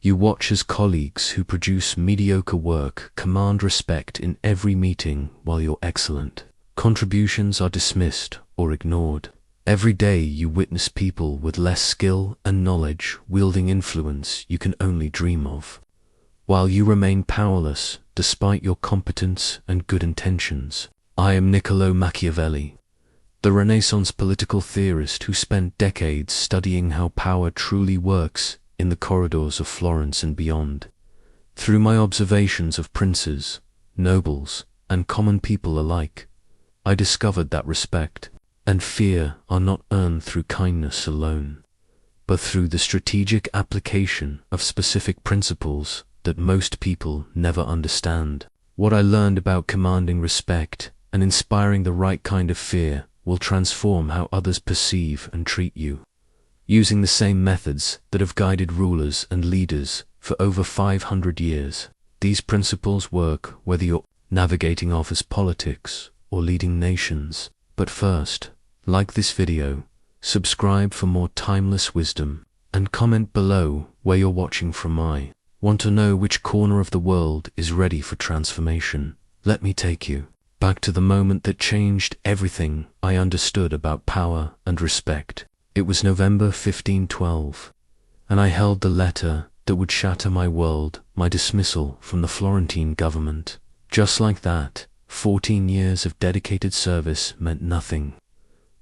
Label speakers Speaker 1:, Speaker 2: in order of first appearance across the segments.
Speaker 1: You watch as colleagues who produce mediocre work command respect in every meeting while your excellent contributions are dismissed or ignored. Every day you witness people with less skill and knowledge wielding influence you can only dream of, while you remain powerless despite your competence and good intentions. I am Niccolò Machiavelli, the Renaissance political theorist who spent decades studying how power truly works in the corridors of Florence and beyond. Through my observations of princes, nobles, and common people alike, I discovered that respect and fear are not earned through kindness alone, but through the strategic application of specific principles that most people never understand. What I learned about commanding respect and inspiring the right kind of fear will transform how others perceive and treat you. Using the same methods that have guided rulers and leaders for over 500 years, these principles work whether you're navigating office politics or leading nations. But first, like this video, subscribe for more timeless wisdom, and comment below where you're watching from. I want to know which corner of the world is ready for transformation. Let me take you back to the moment that changed everything I understood about power and respect. It was November 1512, and I held the letter that would shatter my world, my dismissal from the Florentine government. Just like that, 14 years of dedicated service meant nothing.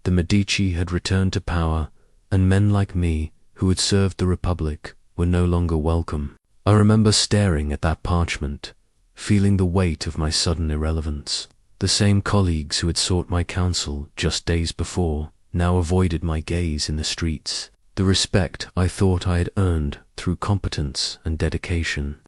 Speaker 1: The Medici had returned to power, and men like me, who had served the Republic, were no longer welcome. I remember staring at that parchment, feeling the weight of my sudden irrelevance. The same colleagues who had sought my counsel just days before now avoided my gaze in the streets. The respect I thought I had earned through competence and dedication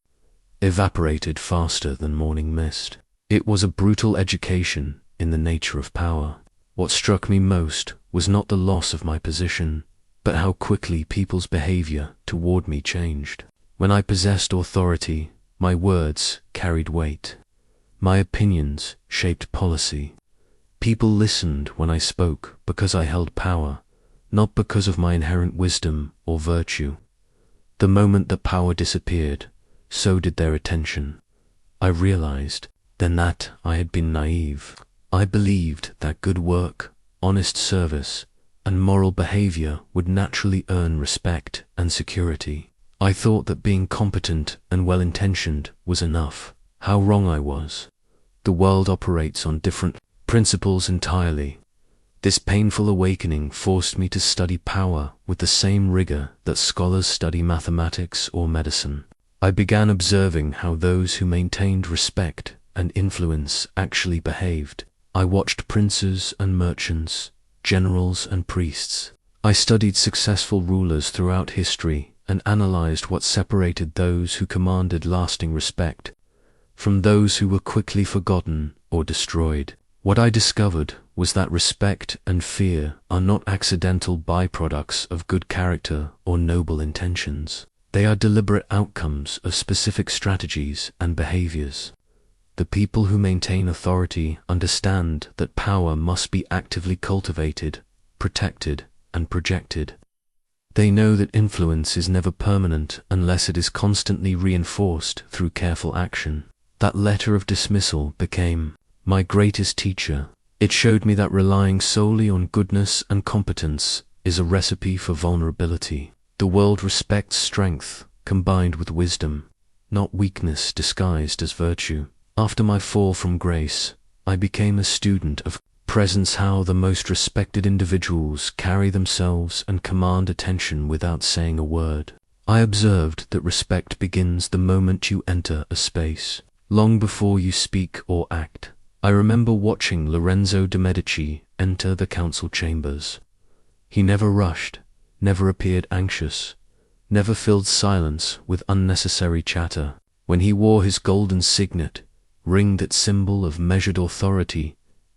Speaker 1: evaporated faster than morning mist. It was a brutal education in the nature of power. What struck me most was not the loss of my position, but how quickly people's behavior toward me changed. When I possessed authority, my words carried weight. My opinions shaped policy. People listened when I spoke because I held power, not because of my inherent wisdom or virtue. The moment that power disappeared, so did their attention. I realized then that I had been naive. I believed that good work, honest service, and moral behavior would naturally earn respect and security. I thought that being competent and well-intentioned was enough. How wrong I was. The world operates on different principles entirely. This painful awakening forced me to study power with the same rigor that scholars study mathematics or medicine. I began observing how those who maintained respect and influence actually behaved. I watched princes and merchants, generals and priests. I studied successful rulers throughout history and analyzed what separated those who commanded lasting respect from those who were quickly forgotten or destroyed. What I discovered was that respect and fear are not accidental byproducts of good character or noble intentions. They are deliberate outcomes of specific strategies and behaviors. The people who maintain authority understand that power must be actively cultivated, protected, and projected. They know that influence is never permanent unless it is constantly reinforced through careful action. That letter of dismissal became my greatest teacher. It showed me that relying solely on goodness and competence is a recipe for vulnerability. The world respects strength combined with wisdom, not weakness disguised as virtue. After my fall from grace, I became a student of presence, how the most respected individuals carry themselves and command attention without saying a word. I observed that respect begins the moment you enter a space, long before you speak or act. I remember watching Lorenzo de' Medici enter the council chambers. He never rushed, never appeared anxious, never filled silence with unnecessary chatter. When he wore his golden signet, ring, that symbol of measured authority,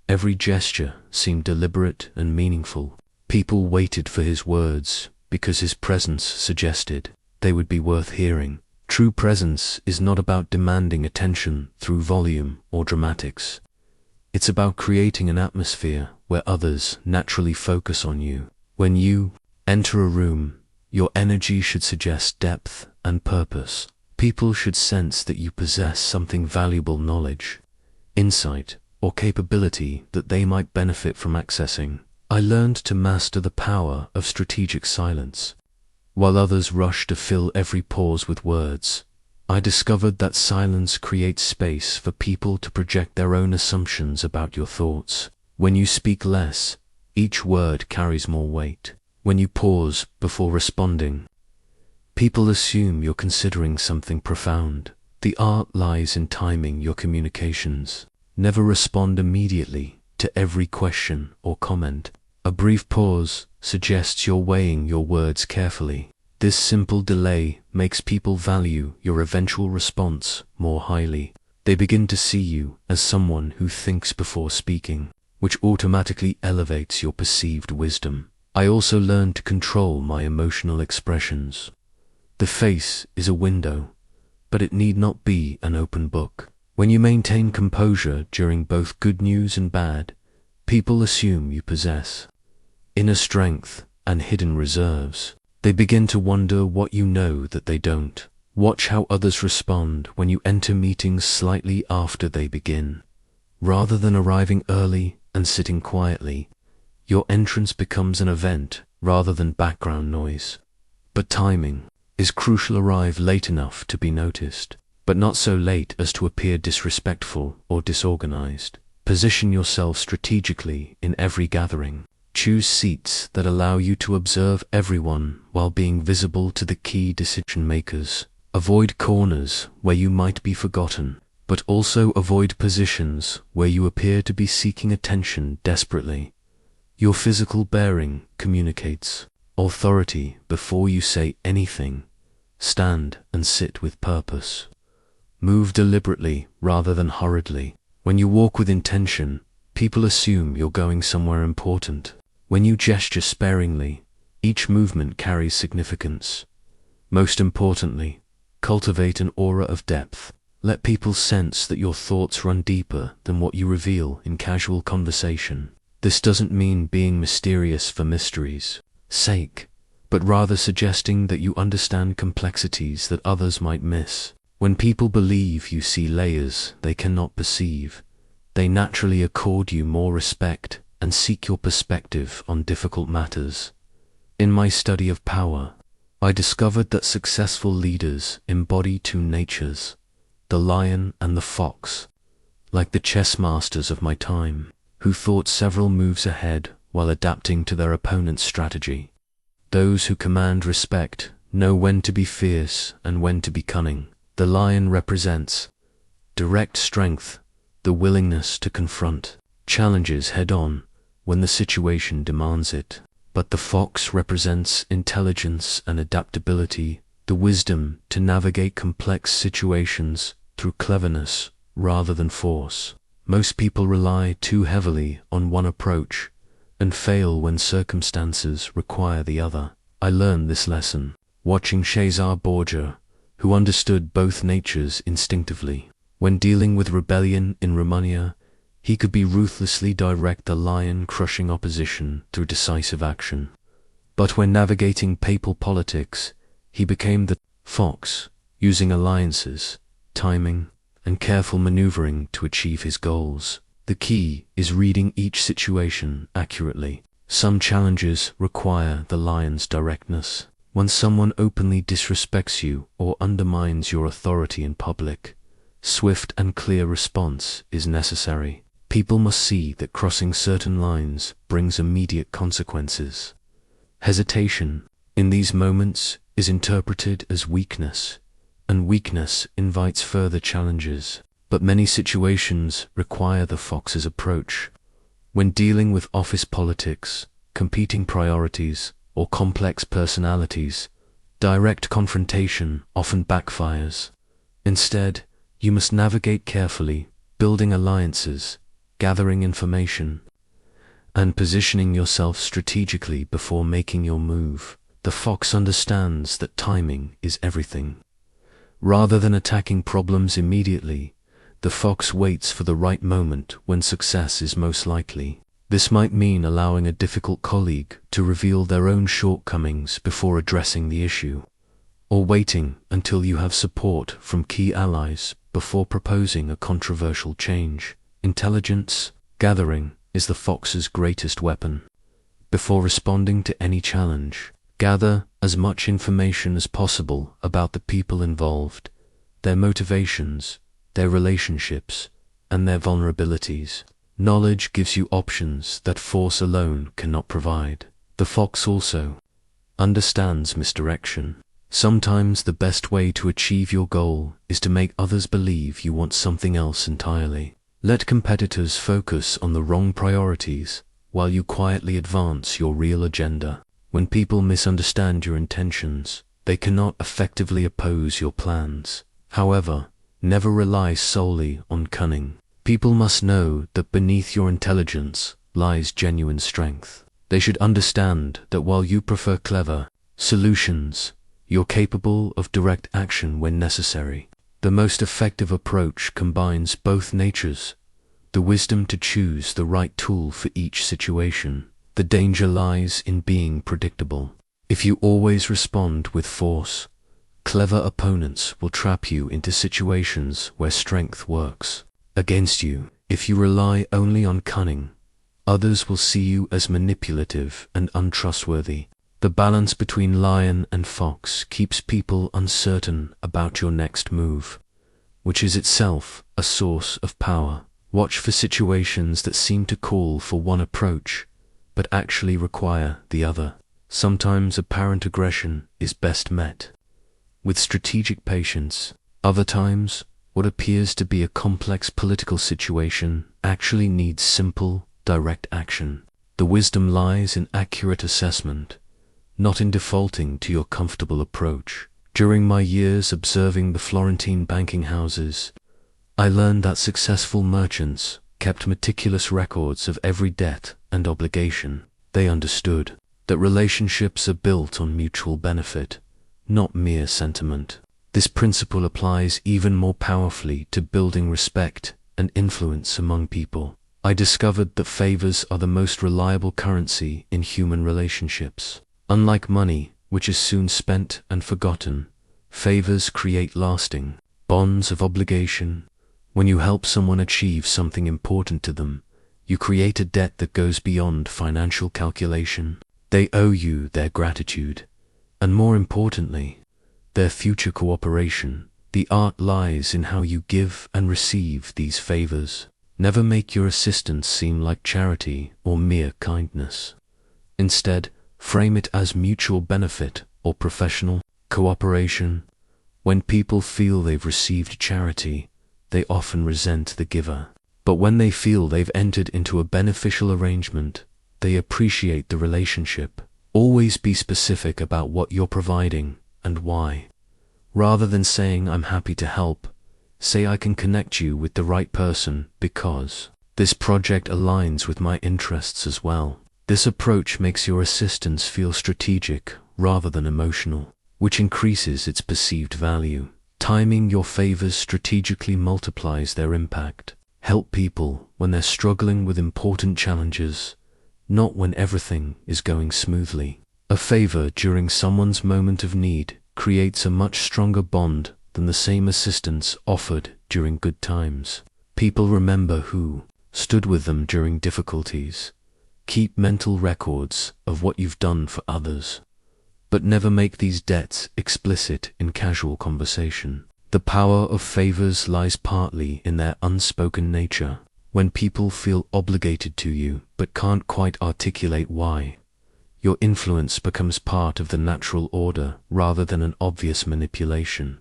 Speaker 1: every gesture seemed deliberate and meaningful. People waited for his words because his presence suggested they would be worth hearing. True presence is not about demanding attention through volume or dramatics. It's about creating an atmosphere where others naturally focus on you. When you enter a room, Your energy should suggest depth and purpose. People should sense that you possess something valuable, knowledge, insight, or capability that they might benefit from accessing. I learned to master the power of strategic silence. While others rush to fill every pause with words, I discovered that silence creates space for people to project their own assumptions about your thoughts. When you speak less, each word carries more weight. When you pause before responding, people assume you're considering something profound. The art lies in timing your communications. Never respond immediately to every question or comment. A brief pause suggests you're weighing your words carefully. This simple delay makes people value your eventual response more highly. They begin to see you as someone who thinks before speaking, which automatically elevates your perceived wisdom. I also learned to control my emotional expressions. The face is a window, but it need not be an open book. When you maintain composure during both good news and bad, people assume you possess inner strength and hidden reserves. They begin to wonder what you know that they don't. Watch how others respond when you enter meetings slightly after they begin. Rather than arriving early and sitting quietly, your entrance becomes an event rather than background noise. But timing is crucial. Arrive late enough to be noticed, but not so late as to appear disrespectful or disorganized. Position yourself strategically in every gathering. Choose seats that allow you to observe everyone while being visible to the key decision makers. Avoid corners where you might be forgotten, but also avoid positions where you appear to be seeking attention desperately. Your physical bearing communicates authority before you say anything. Stand and sit with purpose. Move deliberately rather than hurriedly. When you walk with intention, people assume you're going somewhere important. When you gesture sparingly, each movement carries significance. Most importantly, cultivate an aura of depth. Let people sense that your thoughts run deeper than what you reveal in casual conversation. This doesn't mean being mysterious for mystery's sake, but rather suggesting that you understand complexities that others might miss. When people believe you see layers they cannot perceive, they naturally accord you more respect and seek your perspective on difficult matters. In my study of power, I discovered that successful leaders embody two natures, the lion and the fox, like the chess masters of my time, who thought several moves ahead while adapting to their opponent's strategy. Those who command respect know when to be fierce and when to be cunning. The lion represents direct strength, the willingness to confront challenges head-on when the situation demands it. But the fox represents intelligence and adaptability, the wisdom to navigate complex situations through cleverness rather than force. Most people rely too heavily on one approach and fail when circumstances require the other. I learned this lesson watching Cesare Borgia, who understood both natures instinctively. When dealing with rebellion in Romania, he could be ruthlessly direct, the lion crushing opposition through decisive action. But when navigating papal politics, he became the fox, using alliances, timing, and careful maneuvering to achieve his goals. The key is reading each situation accurately. Some challenges require the lion's directness. When someone openly disrespects you or undermines your authority in public, swift and clear response is necessary. People must see that crossing certain lines brings immediate consequences. Hesitation in these moments is interpreted as weakness, and weakness invites further challenges. But many situations require the fox's approach. When dealing with office politics, competing priorities, or complex personalities, direct confrontation often backfires. Instead, you must navigate carefully, building alliances, gathering information, and positioning yourself strategically before making your move. The fox understands that timing is everything. Rather than attacking problems immediately, the fox waits for the right moment when success is most likely. This might mean allowing a difficult colleague to reveal their own shortcomings before addressing the issue, or waiting until you have support from key allies before proposing a controversial change. Intelligence gathering is the fox's greatest weapon. Before responding to any challenge, gather as much information as possible about the people involved, their motivations, their relationships, and their vulnerabilities. Knowledge gives you options that force alone cannot provide. The fox also understands misdirection. Sometimes the best way to achieve your goal is to make others believe you want something else entirely. Let competitors focus on the wrong priorities while you quietly advance your real agenda. When people misunderstand your intentions, they cannot effectively oppose your plans. However, never rely solely on cunning. People must know that beneath your intelligence lies genuine strength. They should understand that while you prefer clever solutions, you're capable of direct action when necessary. The most effective approach combines both natures, the wisdom to choose the right tool for each situation. The danger lies in being predictable. If you always respond with force, clever opponents will trap you into situations where strength works against you. If you rely only on cunning, others will see you as manipulative and untrustworthy. The balance between lion and fox keeps people uncertain about your next move, which is itself a source of power. Watch for situations that seem to call for one approach, but actually require the other. Sometimes apparent aggression is best met with strategic patience. Other times, what appears to be a complex political situation actually needs simple, direct action. The wisdom lies in accurate assessment, not in defaulting to your comfortable approach. During my years observing the Florentine banking houses, I learned that successful merchants kept meticulous records of every debt and obligation. They understood that relationships are built on mutual benefit, not mere sentiment. This principle applies even more powerfully to building respect and influence among people. I discovered that favors are the most reliable currency in human relationships. Unlike money, which is soon spent and forgotten, favors create lasting bonds of obligation. When you help someone achieve something important to them, you create a debt that goes beyond financial calculation. They owe you their gratitude, and more importantly, their future cooperation. The art lies in how you give and receive these favors. Never make your assistance seem like charity or mere kindness. Instead, frame it as mutual benefit or professional cooperation. When people feel they've received charity, they often resent the giver. But when they feel they've entered into a beneficial arrangement, they appreciate the relationship. Always be specific about what you're providing and why. Rather than saying, "I'm happy to help," say, "I can connect you with the right person because this project aligns with my interests as well." This approach makes your assistance feel strategic rather than emotional, which increases its perceived value. Timing your favors strategically multiplies their impact. Help people when they're struggling with important challenges, not when everything is going smoothly. A favor during someone's moment of need creates a much stronger bond than the same assistance offered during good times. People remember who stood with them during difficulties. Keep mental records of what you've done for others, but never make these debts explicit in casual conversation. The power of favors lies partly in their unspoken nature. When people feel obligated to you but can't quite articulate why, your influence becomes part of the natural order rather than an obvious manipulation.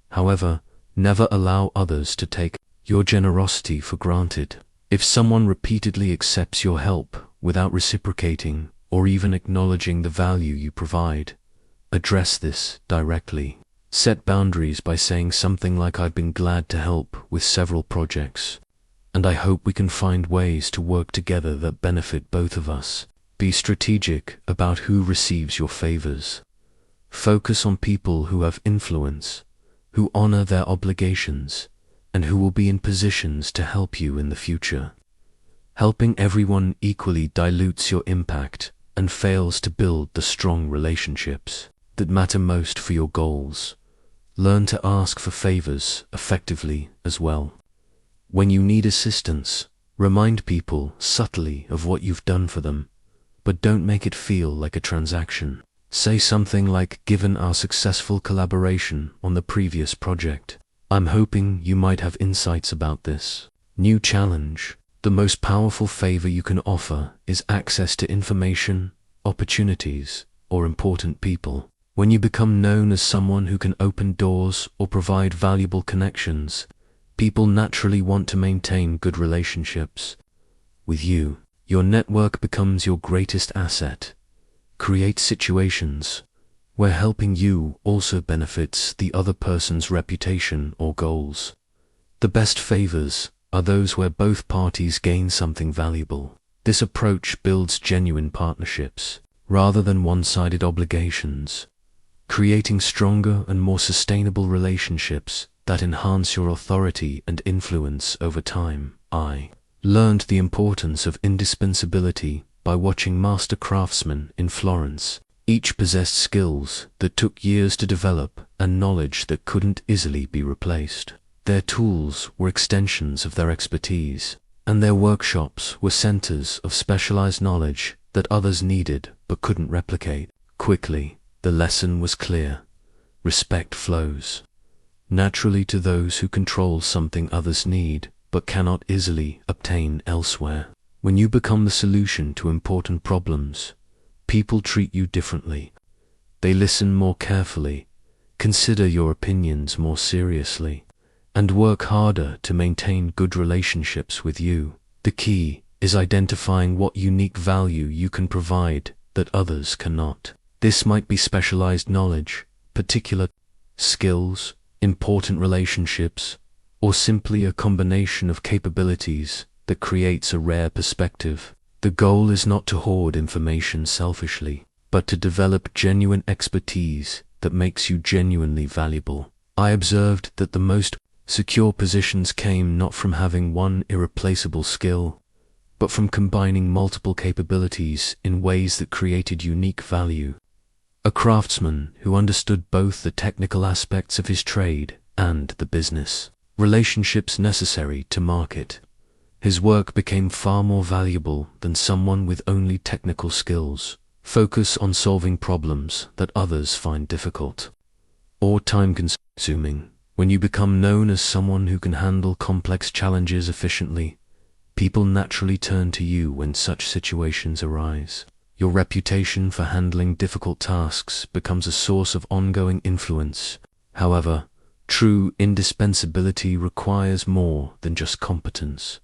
Speaker 1: However, never allow others to take your generosity for granted. If someone repeatedly accepts your help without reciprocating or even acknowledging the value you provide, address this directly. Set boundaries by saying something like, "I've been glad to help with several projects, and I hope we can find ways to work together that benefit both of us." Be strategic about who receives your favors. Focus on people who have influence, who honor their obligations, and who will be in positions to help you in the future. Helping everyone equally dilutes your impact and fails to build the strong relationships that matter most for your goals. Learn to ask for favors effectively as well. When you need assistance, remind people subtly of what you've done for them, but don't make it feel like a transaction. Say something like, "Given our successful collaboration on the previous project, I'm hoping you might have insights about this new challenge." The most powerful favor you can offer is access to information, opportunities, or important people. When you become known as someone who can open doors or provide valuable connections, people naturally want to maintain good relationships with you. Your network becomes your greatest asset. Create situations where helping you also benefits the other person's reputation or goals. The best favors are those where both parties gain something valuable. This approach builds genuine partnerships rather than one-sided obligations, creating stronger and more sustainable relationships that enhance your authority and influence over time. I learned the importance of indispensability by watching master craftsmen in Florence. Each possessed skills that took years to develop and knowledge that couldn't easily be replaced. Their tools were extensions of their expertise, and their workshops were centers of specialized knowledge that others needed but couldn't replicate. Quickly, the lesson was clear. Respect flows naturally to those who control something others need but cannot easily obtain elsewhere. When you become the solution to important problems, people treat you differently. They listen more carefully, consider your opinions more seriously, and work harder to maintain good relationships with you. The key is identifying what unique value you can provide that others cannot. This might be specialized knowledge, particular skills, important relationships, or simply a combination of capabilities that creates a rare perspective. The goal is not to hoard information selfishly, but to develop genuine expertise that makes you genuinely valuable. I observed that the most secure positions came not from having one irreplaceable skill, but from combining multiple capabilities in ways that created unique value. A craftsman who understood both the technical aspects of his trade and the business relationships necessary to market. His work became far more valuable than someone with only technical skills. Focus on solving problems that others find difficult or time-consuming. When you become known as someone who can handle complex challenges efficiently, people naturally turn to you when such situations arise. Your reputation for handling difficult tasks becomes a source of ongoing influence. However, true indispensability requires more than just competence.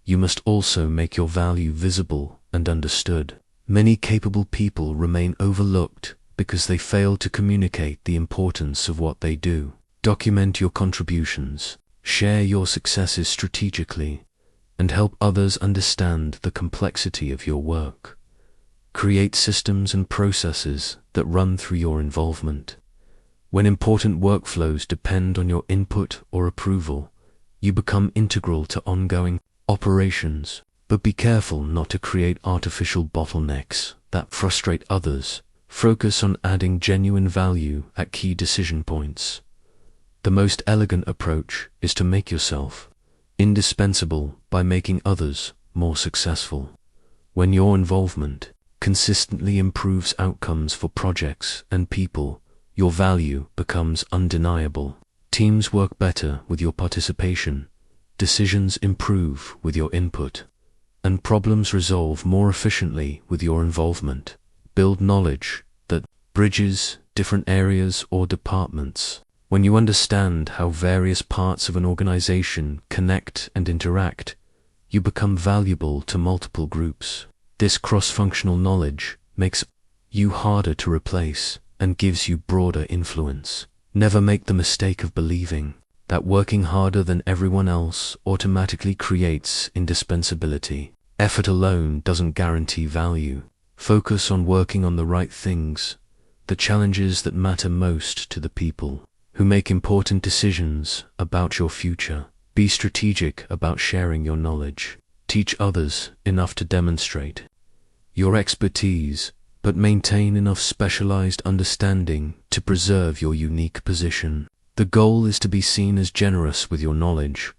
Speaker 1: You must also make your value visible and understood. Many capable people remain overlooked because they fail to communicate the importance of what they do. Document your contributions, share your successes strategically, and help others understand the complexity of your work. Create systems and processes that run through your involvement. When important workflows depend on your input or approval, you become integral to ongoing operations. But be careful not to create artificial bottlenecks that frustrate others. Focus on adding genuine value at key decision points. The most elegant approach is to make yourself indispensable by making others more successful. When your involvement consistently improves outcomes for projects and people, your value becomes undeniable. Teams work better with your participation, decisions improve with your input, and problems resolve more efficiently with your involvement. Build knowledge that bridges different areas or departments. When you understand how various parts of an organization connect and interact, you become valuable to multiple groups. This cross-functional knowledge makes you harder to replace and gives you broader influence. Never make the mistake of believing that working harder than everyone else automatically creates indispensability. Effort alone doesn't guarantee value. Focus on working on the right things, the challenges that matter most to the people who make important decisions about your future. Be strategic about sharing your knowledge. Teach others enough to demonstrate your expertise, but maintain enough specialized understanding to preserve your unique position. The goal is to be seen as generous with your knowledge,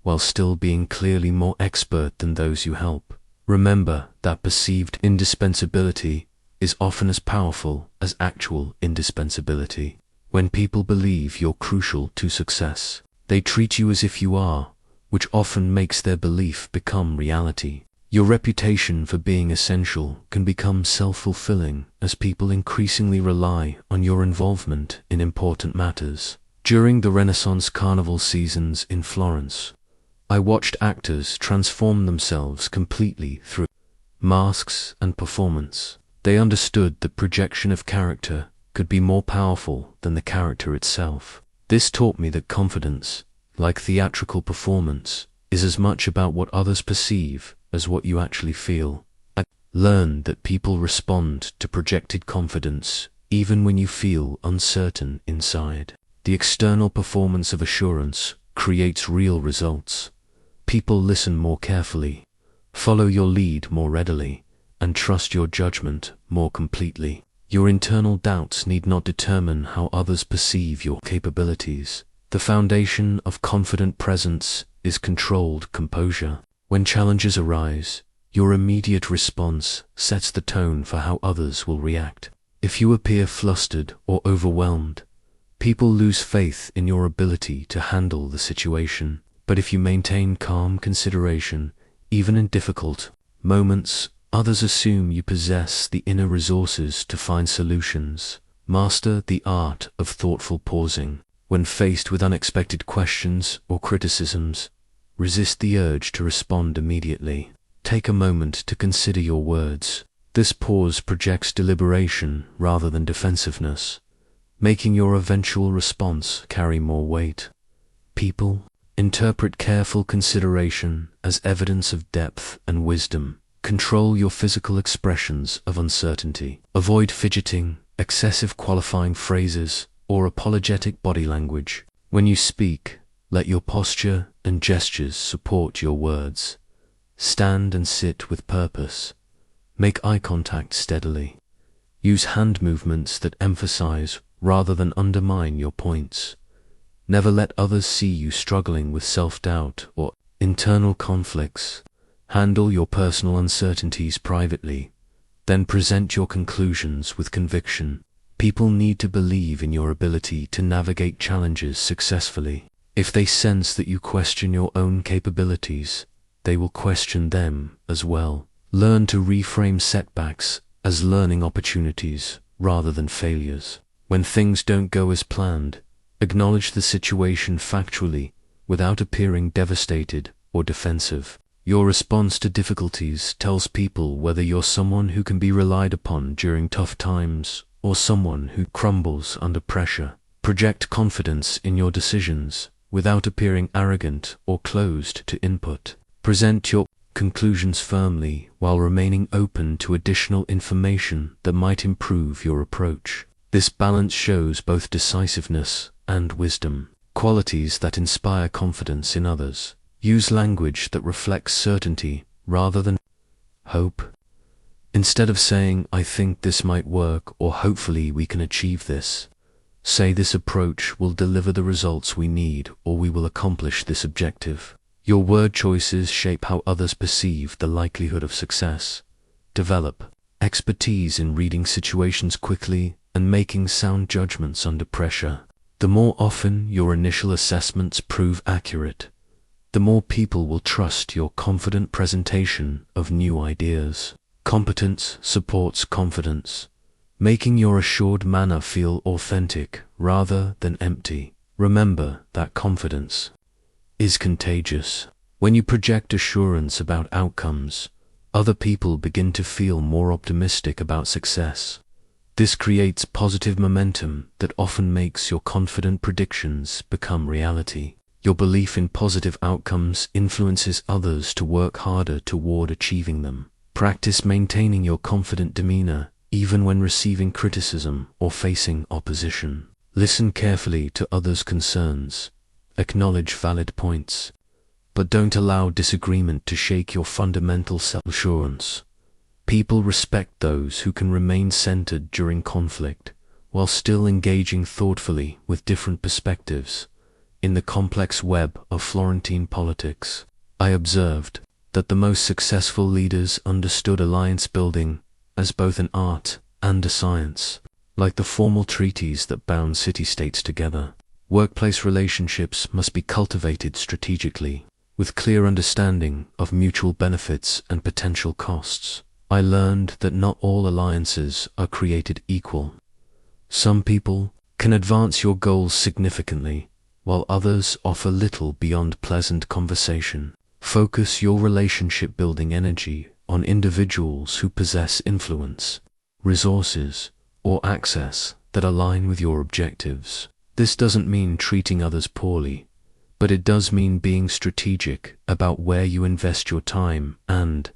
Speaker 1: while still being clearly more expert than those you help. Remember that perceived indispensability is often as powerful as actual indispensability. When people believe you're crucial to success, they treat you as if you are, which often makes their belief become reality. Your reputation for being essential can become self-fulfilling as people increasingly rely on your involvement in important matters. During the Renaissance carnival seasons in Florence, I watched actors transform themselves completely through masks and performance. They understood that projection of character could be more powerful than the character itself. This taught me that confidence, like theatrical performance, is as much about what others perceive as what you actually feel. I learned that people respond to projected confidence even when you feel uncertain inside. The external performance of assurance creates real results. People listen more carefully, follow your lead more readily, and trust your judgment more completely. Your internal doubts need not determine how others perceive your capabilities. The foundation of confident presence is controlled composure. When challenges arise, your immediate response sets the tone for how others will react. If you appear flustered or overwhelmed, people lose faith in your ability to handle the situation. But if you maintain calm consideration, even in difficult moments, others assume you possess the inner resources to find solutions. Master the art of thoughtful pausing. When faced with unexpected questions or criticisms, resist the urge to respond immediately. Take a moment to consider your words. This pause projects deliberation rather than defensiveness, making your eventual response carry more weight. People interpret careful consideration as evidence of depth and wisdom. Control your physical expressions of uncertainty. Avoid fidgeting, excessive qualifying phrases, or apologetic body language. When you speak, let your posture and gestures support your words. Stand and sit with purpose. Make eye contact steadily. Use hand movements that emphasize rather than undermine your points. Never let others see you struggling with self-doubt or internal conflicts. Handle your personal uncertainties privately, then present your conclusions with conviction. People need to believe in your ability to navigate challenges successfully. If they sense that you question your own capabilities, they will question them as well. Learn to reframe setbacks as learning opportunities rather than failures. When things don't go as planned, acknowledge the situation factually without appearing devastated or defensive. Your response to difficulties tells people whether you're someone who can be relied upon during tough times or someone who crumbles under pressure. Project confidence in your decisions without appearing arrogant or closed to input. Present your conclusions firmly while remaining open to additional information that might improve your approach. This balance shows both decisiveness and wisdom, qualities that inspire confidence in others. Use language that reflects certainty rather than hope. Instead of saying, "I think this might work," or "hopefully we can achieve this," say, "This approach will deliver the results we need," or "We will accomplish this objective." Your word choices shape how others perceive the likelihood of success. Develop expertise in reading situations quickly and making sound judgments under pressure. The more often your initial assessments prove accurate, the more people will trust your confident presentation of new ideas. Competence supports confidence, making your assured manner feel authentic rather than empty. Remember that confidence is contagious. When you project assurance about outcomes, other people begin to feel more optimistic about success. This creates positive momentum that often makes your confident predictions become reality. Your belief in positive outcomes influences others to work harder toward achieving them. Practice maintaining your confident demeanor even when receiving criticism or facing opposition. Listen carefully to others' concerns. Acknowledge valid points, but don't allow disagreement to shake your fundamental self-assurance. People respect those who can remain centered during conflict, while still engaging thoughtfully with different perspectives. In the complex web of Florentine politics, I observed that the most successful leaders understood alliance building as both an art and a science. Like the formal treaties that bound city-states together, workplace relationships must be cultivated strategically, with clear understanding of mutual benefits and potential costs. I learned that not all alliances are created equal. Some people can advance your goals significantly, while others offer little beyond pleasant conversation. Focus your relationship-building energy on individuals who possess influence, resources, or access that align with your objectives. This doesn't mean treating others poorly, but it does mean being strategic about where you invest your time and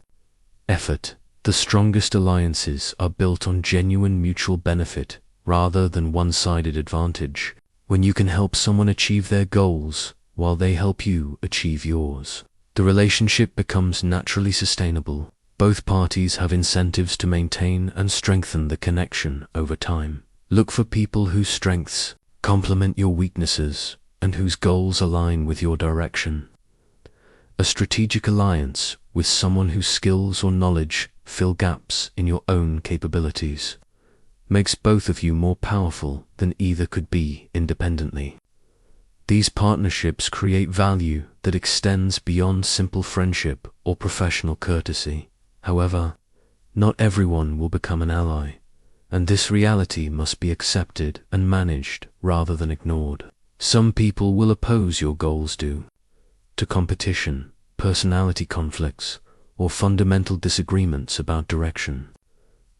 Speaker 1: effort. The strongest alliances are built on genuine mutual benefit rather than one-sided advantage. When you can help someone achieve their goals while they help you achieve yours, the relationship becomes naturally sustainable. Both parties have incentives to maintain and strengthen the connection over time. Look for people whose strengths complement your weaknesses and whose goals align with your direction. A strategic alliance with someone whose skills or knowledge fill gaps in your own capabilities makes both of you more powerful than either could be independently. These partnerships create value that extends beyond simple friendship or professional courtesy. However, not everyone will become an ally, and this reality must be accepted and managed rather than ignored. Some people will oppose your goals due to competition, personality conflicts, or fundamental disagreements about direction.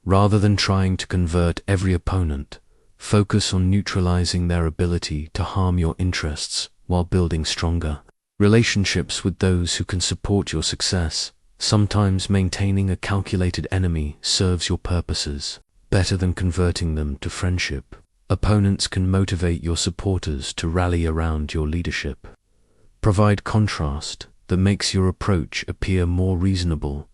Speaker 1: Rather than trying to convert every opponent, focus on neutralizing their ability to harm your interests while building stronger relationships with those who can support your success. Sometimes maintaining a calculated enemy serves your purposes better than converting them to friendship. Opponents can motivate your supporters to rally around your leadership. Provide contrast that makes your approach appear more reasonable,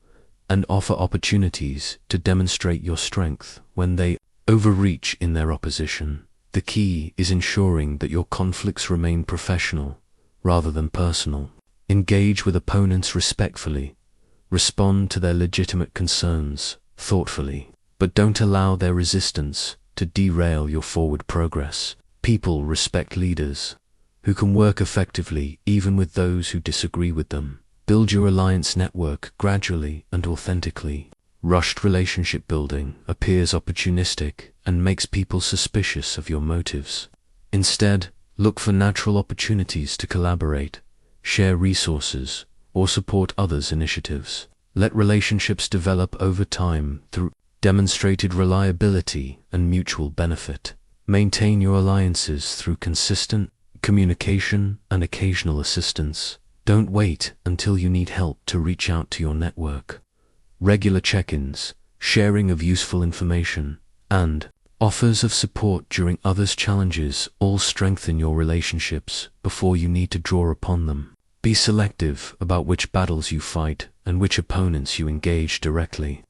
Speaker 1: and offer opportunities to demonstrate your strength when they overreach in their opposition. The key is ensuring that your conflicts remain professional rather than personal. Engage with opponents respectfully. Respond to their legitimate concerns thoughtfully, but don't allow their resistance to derail your forward progress. People respect leaders who can work effectively even with those who disagree with them. Build your alliance network gradually and authentically. Rushed relationship building appears opportunistic and makes people suspicious of your motives. Instead, look for natural opportunities to collaborate, share resources, or support others' initiatives. Let relationships develop over time through demonstrated reliability and mutual benefit. Maintain your alliances through consistent communication and occasional assistance. Don't wait until you need help to reach out to your network. Regular check-ins, sharing of useful information, and offers of support during others' challenges all strengthen your relationships before you need to draw upon them. Be selective about which battles you fight and which opponents you engage directly.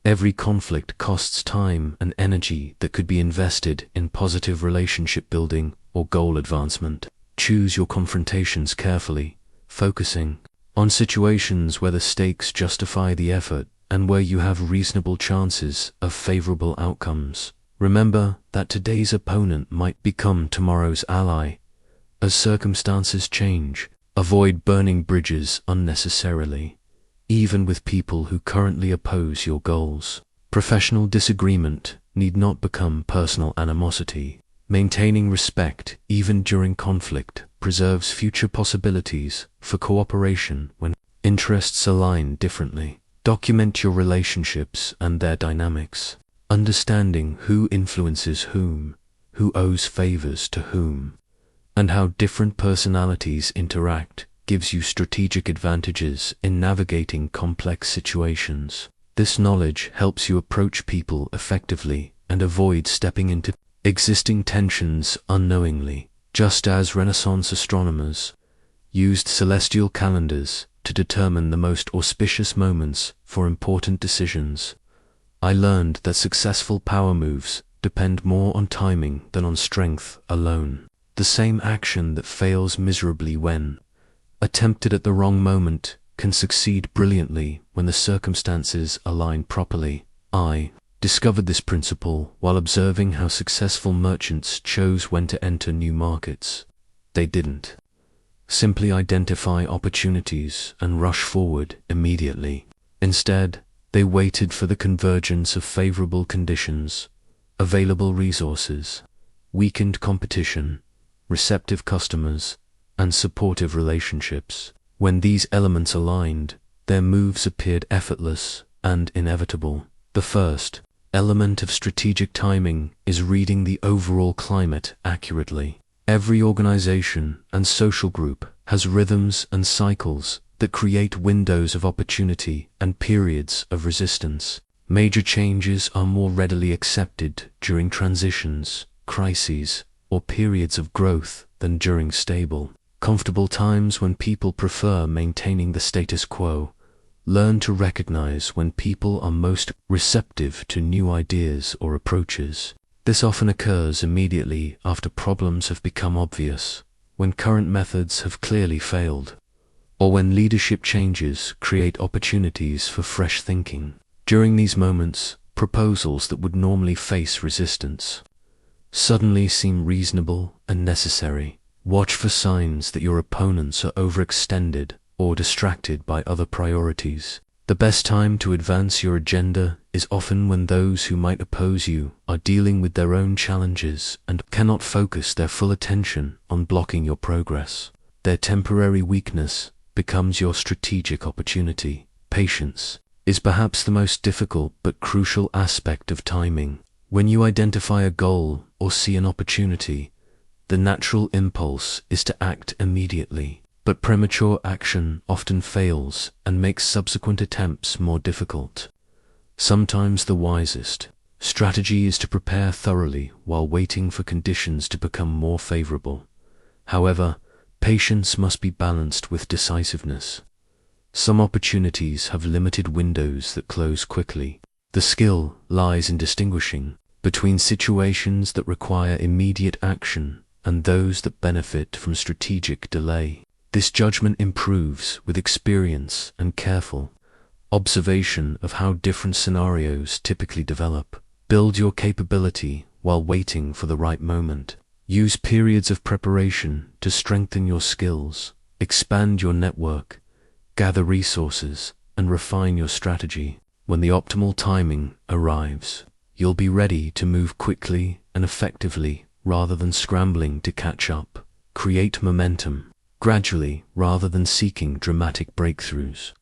Speaker 1: Every conflict costs time and energy that could be invested in positive relationship building or goal advancement. Choose your confrontations carefully, focusing on situations where the stakes justify the effort and where you have reasonable chances of favorable outcomes. Remember that today's opponent might become tomorrow's ally as circumstances change. Avoid burning bridges unnecessarily, even with people who currently oppose your goals. Professional disagreement need not become personal animosity. Maintaining respect, even during conflict, preserves future possibilities for cooperation when interests align differently. Document your relationships and their dynamics. Understanding who influences whom, who owes favors to whom, and how different personalities interact gives you strategic advantages in navigating complex situations. This knowledge helps you approach people effectively and avoid stepping into existing tensions unknowingly. Just as Renaissance astronomers used celestial calendars to determine the most auspicious moments for important decisions. I learned that successful power moves depend more on timing than on strength alone. The same action that fails miserably when attempted at the wrong moment can succeed brilliantly when the circumstances align properly. I discovered this principle while observing how successful merchants chose when to enter new markets. They didn't simply identify opportunities and rush forward immediately. Instead, they waited for the convergence of favorable conditions, available resources, weakened competition, receptive customers, and supportive relationships. When these elements aligned, their moves appeared effortless and inevitable. The first element of strategic timing is reading the overall climate accurately. Every organization and social group has rhythms and cycles that create windows of opportunity and periods of resistance. Major changes are more readily accepted during transitions, crises, or periods of growth than during stable, comfortable times when people prefer maintaining the status quo. Learn to recognize when people are most receptive to new ideas or approaches. This often occurs immediately after problems have become obvious, when current methods have clearly failed, or when leadership changes create opportunities for fresh thinking. During these moments, proposals that would normally face resistance suddenly seem reasonable and necessary. Watch for signs that your opponents are overextended or distracted by other priorities. The best time to advance your agenda is often when those who might oppose you are dealing with their own challenges and cannot focus their full attention on blocking your progress. Their temporary weakness becomes your strategic opportunity. Patience is perhaps the most difficult but crucial aspect of timing. When you identify a goal or see an opportunity, the natural impulse is to act immediately. But premature action often fails and makes subsequent attempts more difficult. Sometimes the wisest strategy is to prepare thoroughly while waiting for conditions to become more favorable. However, patience must be balanced with decisiveness. Some opportunities have limited windows that close quickly. The skill lies in distinguishing between situations that require immediate action and those that benefit from strategic delay. This judgment improves with experience and careful observation of how different scenarios typically develop. Build your capability while waiting for the right moment. Use periods of preparation to strengthen your skills, expand your network, gather resources, and refine your strategy. When the optimal timing arrives, you'll be ready to move quickly and effectively rather than scrambling to catch up. Create momentum gradually rather than seeking dramatic breakthroughs.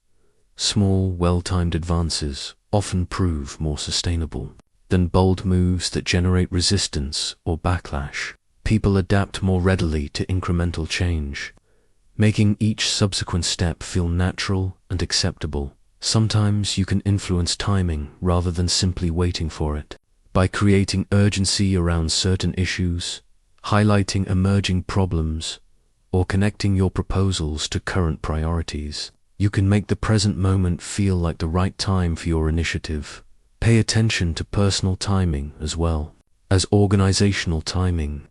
Speaker 1: Small, well-timed advances often prove more sustainable than bold moves that generate resistance or backlash. People adapt more readily to incremental change, making each subsequent step feel natural and acceptable. Sometimes you can influence timing rather than simply waiting for it. By creating urgency around certain issues, highlighting emerging problems, or connecting your proposals to current priorities, you can make the present moment feel like the right time for your initiative. Pay attention to personal timing as well as organizational timing.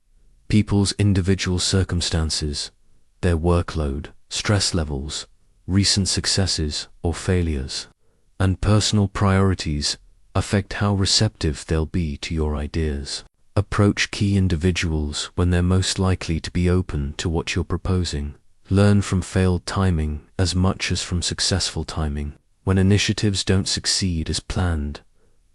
Speaker 1: People's individual circumstances, their workload, stress levels, recent successes or failures, and personal priorities affect how receptive they'll be to your ideas. Approach key individuals when they're most likely to be open to what you're proposing. Learn from failed timing as much as from successful timing. When initiatives don't succeed as planned,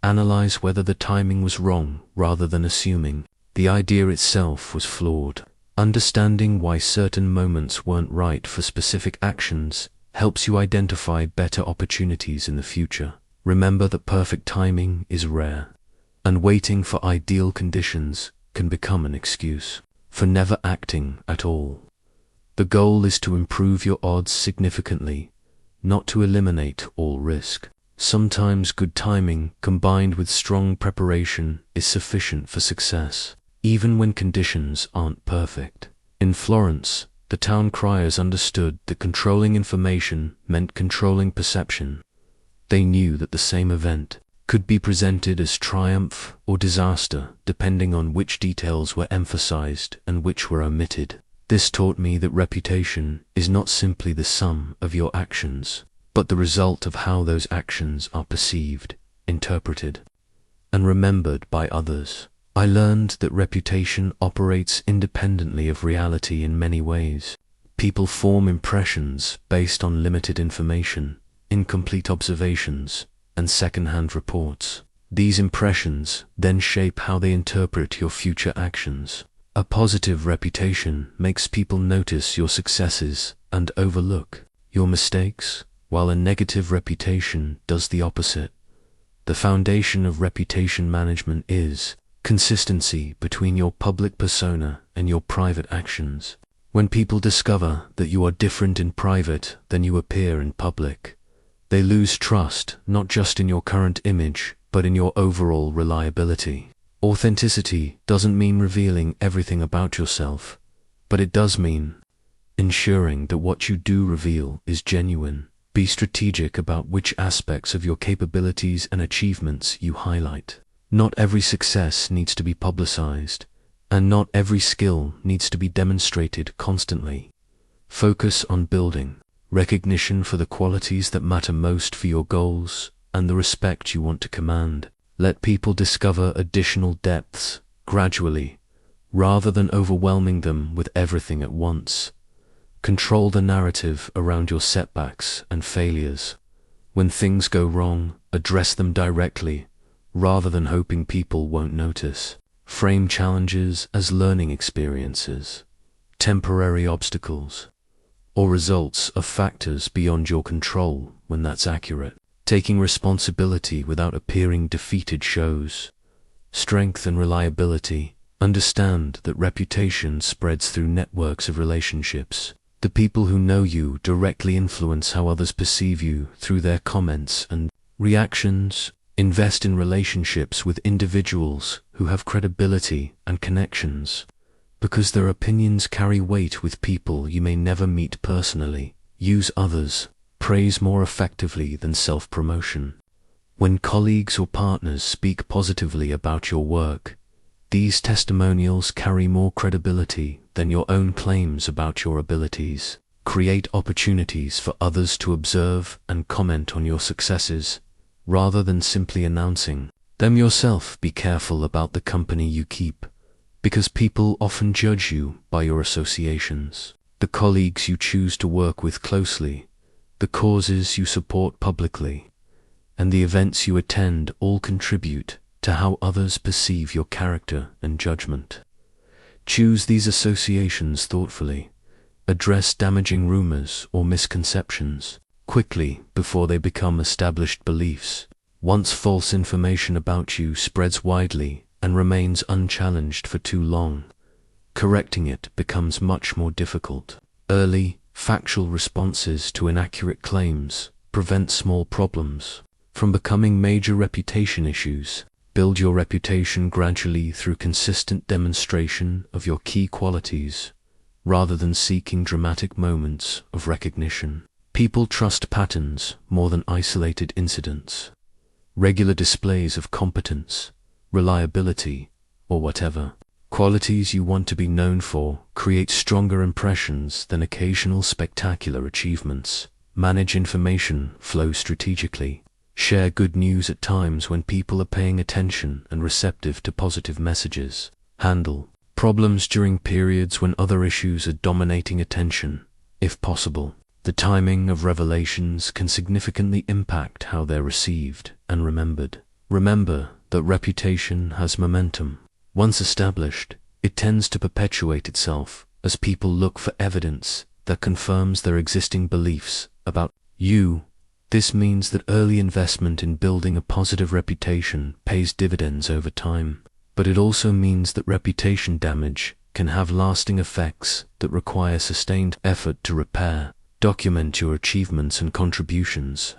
Speaker 1: analyze whether the timing was wrong rather than assuming the idea itself was flawed. Understanding why certain moments weren't right for specific actions helps you identify better opportunities in the future. Remember that perfect timing is rare, and waiting for ideal conditions can become an excuse for never acting at all. The goal is to improve your odds significantly, not to eliminate all risk. Sometimes good timing combined with strong preparation is sufficient for success, even when conditions aren't perfect. In Florence, The town criers understood that controlling information meant controlling perception. They knew that the same event could be presented as triumph or disaster depending on which details were emphasized and which were omitted. This taught me that reputation is not simply the sum of your actions, but the result of how those actions are perceived, interpreted, and remembered by others. I learned that reputation operates independently of reality in many ways. People form impressions based on limited information, incomplete observations, and second-hand reports. These impressions then shape how they interpret your future actions. A positive reputation makes people notice your successes and overlook your mistakes, while a negative reputation does the opposite. The foundation of reputation management is consistency between your public persona and your private actions. When people discover that you are different in private than you appear in public, they lose trust not just in your current image, but in your overall reliability. Authenticity doesn't mean revealing everything about yourself, but it does mean ensuring that what you do reveal is genuine. Be strategic about which aspects of your capabilities and achievements you highlight. Not every success needs to be publicized, and not every skill needs to be demonstrated constantly. Focus on building recognition for the qualities that matter most for your goals and the respect you want to command. Let people discover additional depths gradually, rather than overwhelming them with everything at once. Control the narrative around your setbacks and failures. When things go wrong, address them directly, rather than hoping people won't notice. Frame challenges as learning experiences, temporary obstacles, or results of factors beyond your control when that's accurate. Taking responsibility without appearing defeated shows strength and reliability. Understand that reputation spreads through networks of relationships. The people who know you directly influence how others perceive you through their comments and reactions. Invest in relationships with individuals who have credibility and connections, because their opinions carry weight with people you may never meet personally. Use others' praise more effectively than self-promotion. When colleagues or partners speak positively about your work, these testimonials carry more credibility than your own claims about your abilities. Create opportunities for others to observe and comment on your successes, rather than simply announcing them yourself. Be careful about the company you keep, because people often judge you by your associations. The colleagues you choose to work with closely, the causes you support publicly, and the events you attend all contribute to how others perceive your character and judgment. Choose these associations thoughtfully. Address damaging rumors or misconceptions quickly before they become established beliefs. Once false information about you spreads widely and remains unchallenged for too long, correcting it becomes much more difficult. Early, factual responses to inaccurate claims prevent small problems from becoming major reputation issues. Build your reputation gradually through consistent demonstration of your key qualities, rather than seeking dramatic moments of recognition. People trust patterns more than isolated incidents. Regular displays of competence, reliability, or whatever qualities you want to be known for create stronger impressions than occasional spectacular achievements. Manage information flow strategically. Share good news at times when people are paying attention and receptive to positive messages. Handle problems during periods when other issues are dominating attention, if possible. The timing of revelations can significantly impact how they're received and remembered. Remember that reputation has momentum. Once established, it tends to perpetuate itself as people look for evidence that confirms their existing beliefs about you. This means that early investment in building a positive reputation pays dividends over time, but it also means that reputation damage can have lasting effects that require sustained effort to repair. Document your achievements and contributions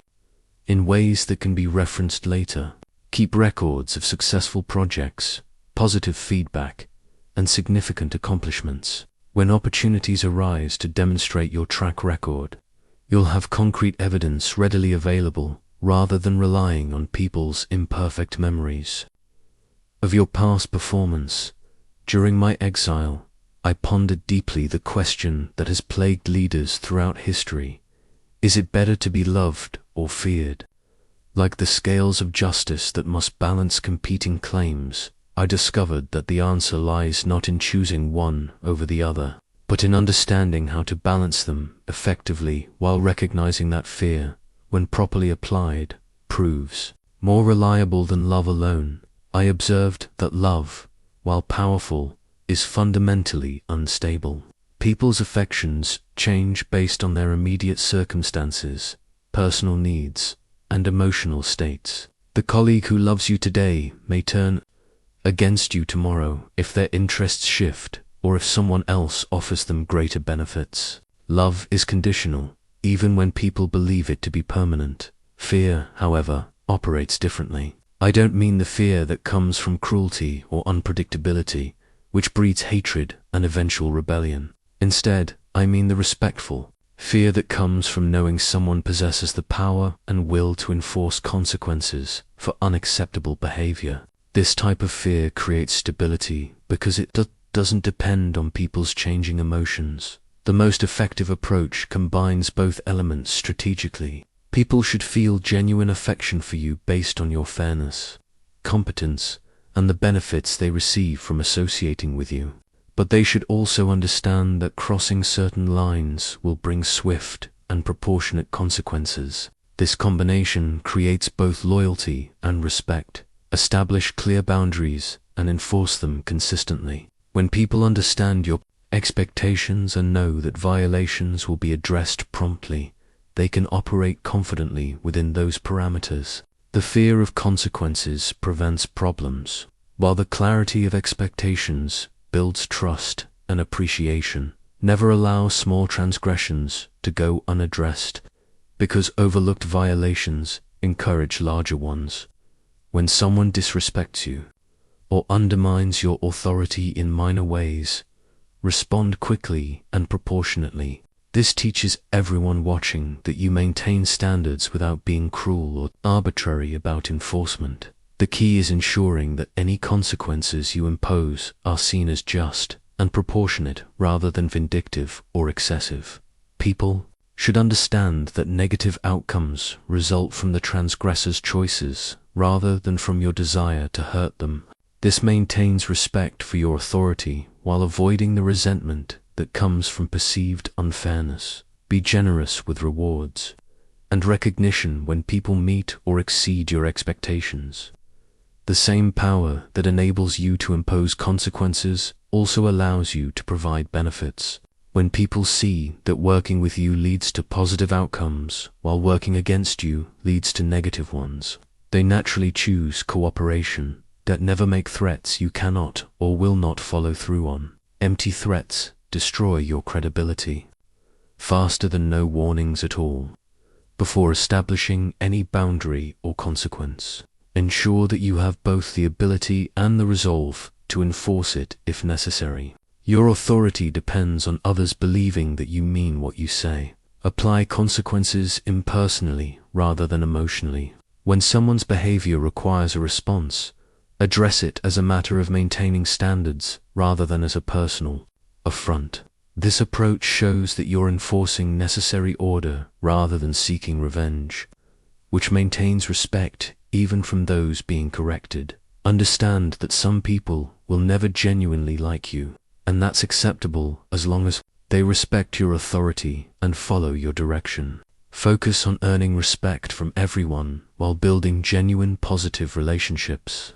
Speaker 1: in ways that can be referenced later. Keep records of successful projects, positive feedback, and significant accomplishments. When opportunities arise to demonstrate your track record, you'll have concrete evidence readily available rather than relying on people's imperfect memories of your past performance. During my exile, I pondered deeply the question that has plagued leaders throughout history. Is it better to be loved or feared? Like the scales of justice that must balance competing claims, I discovered that the answer lies not in choosing one over the other, but in understanding how to balance them effectively while recognizing that fear, when properly applied, proves more reliable than love alone. I observed that love, while powerful, is fundamentally unstable. People's affections change based on their immediate circumstances, personal needs, and emotional states. The colleague who loves you today may turn against you tomorrow if their interests shift or if someone else offers them greater benefits. Love is conditional, even when people believe it to be permanent. Fear, however, operates differently. I don't mean the fear that comes from cruelty or unpredictability, which breeds hatred and eventual rebellion. Instead, I mean the respectful fear that comes from knowing someone possesses the power and will to enforce consequences for unacceptable behavior. This type of fear creates stability because it doesn't depend on people's changing emotions. The most effective approach combines both elements strategically. People should feel genuine affection for you based on your fairness, competence, and the benefits they receive from associating with you. But they should also understand that crossing certain lines will bring swift and proportionate consequences. This combination creates both loyalty and respect. Establish clear boundaries and enforce them consistently. When people understand your expectations and know that violations will be addressed promptly, they can operate confidently within those parameters. The fear of consequences prevents problems, while the clarity of expectations builds trust and appreciation. Never allow small transgressions to go unaddressed, because overlooked violations encourage larger ones. When someone disrespects you or undermines your authority in minor ways, respond quickly and proportionately. This teaches everyone watching that you maintain standards without being cruel or arbitrary about enforcement. The key is ensuring that any consequences you impose are seen as just and proportionate rather than vindictive or excessive. People should understand that negative outcomes result from the transgressor's choices rather than from your desire to hurt them. This maintains respect for your authority while avoiding the resentment that comes from perceived unfairness. Be generous with rewards and recognition when people meet or exceed your expectations. The same power that enables you to impose consequences also allows you to provide benefits. When people see that working with you leads to positive outcomes while working against you leads to negative ones, they naturally choose cooperation. Never make threats you cannot or will not follow through on. Empty threats destroy your credibility faster than no warnings at all. Before establishing any boundary or consequence, ensure that you have both the ability and the resolve to enforce it if necessary. Your authority depends on others believing that you mean what you say. Apply consequences impersonally rather than emotionally. When someone's behavior requires a response, address it as a matter of maintaining standards rather than as a personal affront. This approach shows that you're enforcing necessary order rather than seeking revenge, which maintains respect even from those being corrected. Understand that some people will never genuinely like you, and that's acceptable as long as they respect your authority and follow your direction. Focus on earning respect from everyone while building genuine positive relationships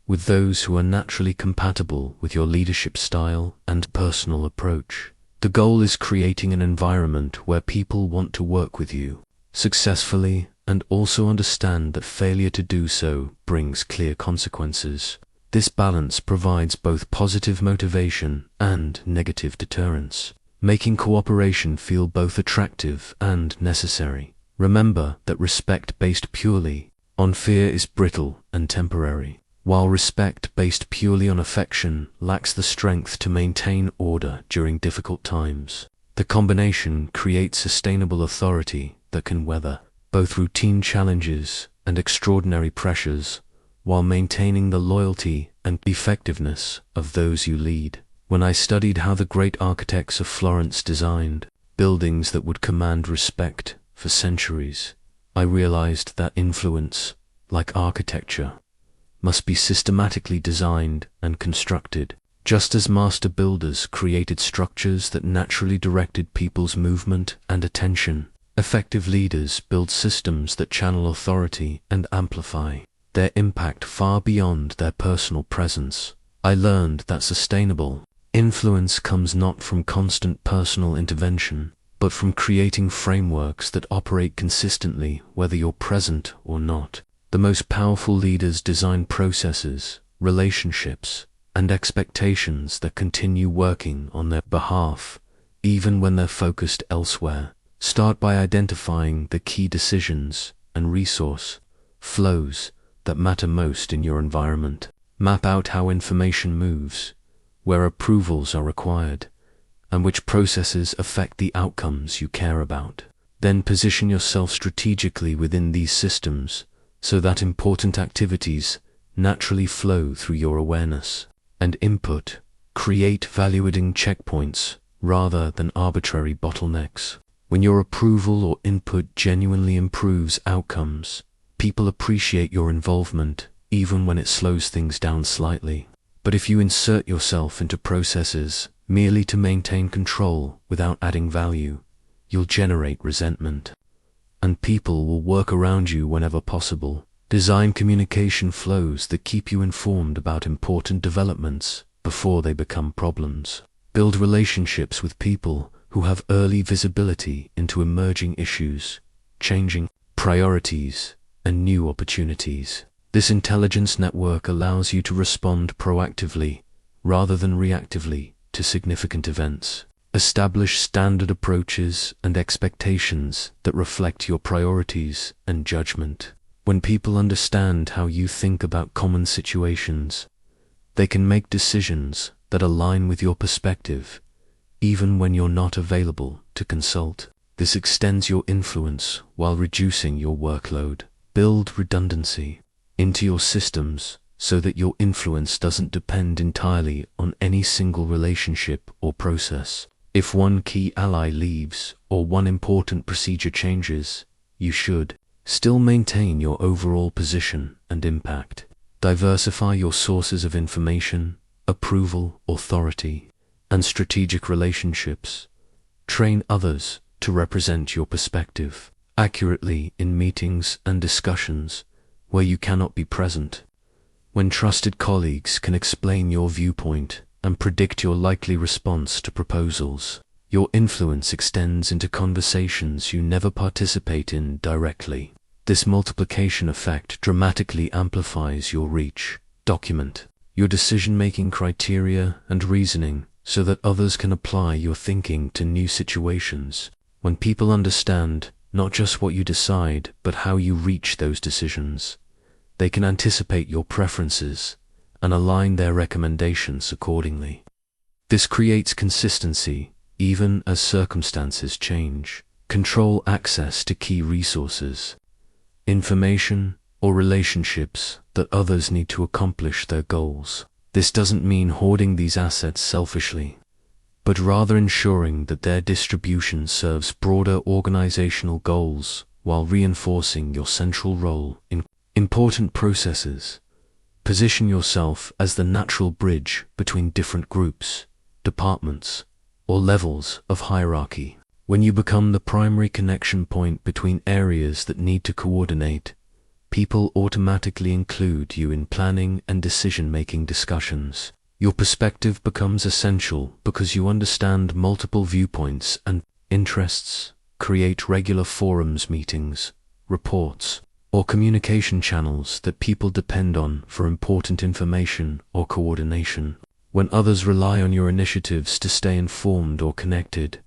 Speaker 1: with those who are naturally compatible with your leadership style and personal approach. The goal is creating an environment where people want to work with you successfully and also understand that failure to do so brings clear consequences. This balance provides both positive motivation and negative deterrence, making cooperation feel both attractive and necessary. Remember that respect based purely on fear is brittle and temporary. while respect based purely on affection lacks the strength to maintain order during difficult times. The combination creates sustainable authority that can weather both routine challenges and extraordinary pressures, while maintaining the loyalty and effectiveness of those you lead. When I studied how the great architects of Florence designed buildings that would command respect for centuries, I realized that influence, like architecture, must be systematically designed and constructed. Just as master builders created structures that naturally directed people's movement and attention, effective leaders build systems that channel authority and amplify their impact far beyond their personal presence. I learned that sustainable influence comes not from constant personal intervention, but from creating frameworks that operate consistently whether you're present or not. The most powerful leaders design processes, relationships, and expectations that continue working on their behalf, even when they're focused elsewhere. Start by identifying the key decisions and resource flows that matter most in your environment. Map out how information moves, where approvals are required, and which processes affect the outcomes you care about. Then position yourself strategically within these systems so that important activities naturally flow through your awareness and input. Create value-adding checkpoints rather than arbitrary bottlenecks. When your approval or input genuinely improves outcomes, people appreciate your involvement even when it slows things down slightly. But if you insert yourself into processes merely to maintain control without adding value, you'll generate resentment, and people will work around you whenever possible. Design communication flows that keep you informed about important developments before they become problems. Build relationships with people who have early visibility into emerging issues, changing priorities, and new opportunities. This intelligence network allows you to respond proactively rather than reactively to significant events. Establish standard approaches and expectations that reflect your priorities and judgment. When people understand how you think about common situations, they can make decisions that align with your perspective, even when you're not available to consult. This extends your influence while reducing your workload. Build redundancy into your systems so that your influence doesn't depend entirely on any single relationship or process. If one key ally leaves or one important procedure changes, you should still maintain your overall position and impact. Diversify your sources of information, approval, authority, and strategic relationships. Train others to represent your perspective accurately in meetings and discussions where you cannot be present. When trusted colleagues can explain your viewpoint and predict your likely response to proposals, your influence extends into conversations you never participate in directly. This multiplication effect dramatically amplifies your reach. Document your decision-making criteria and reasoning so that others can apply your thinking to new situations. When people understand not just what you decide, but how you reach those decisions, they can anticipate your preferences and align their recommendations accordingly. This creates consistency even as circumstances change. Control access to key resources, information, or relationships that others need to accomplish their goals. This doesn't mean hoarding these assets selfishly, but rather ensuring that their distribution serves broader organizational goals while reinforcing your central role in important processes. Position yourself as the natural bridge between different groups, departments, or levels of hierarchy. When you become the primary connection point between areas that need to coordinate, people automatically include you in planning and decision-making discussions. Your perspective becomes essential because you understand multiple viewpoints and interests. Create regular forums, meetings, reports, or communication channels that people depend on for important information or coordination. When others rely on your initiatives to stay informed or connected,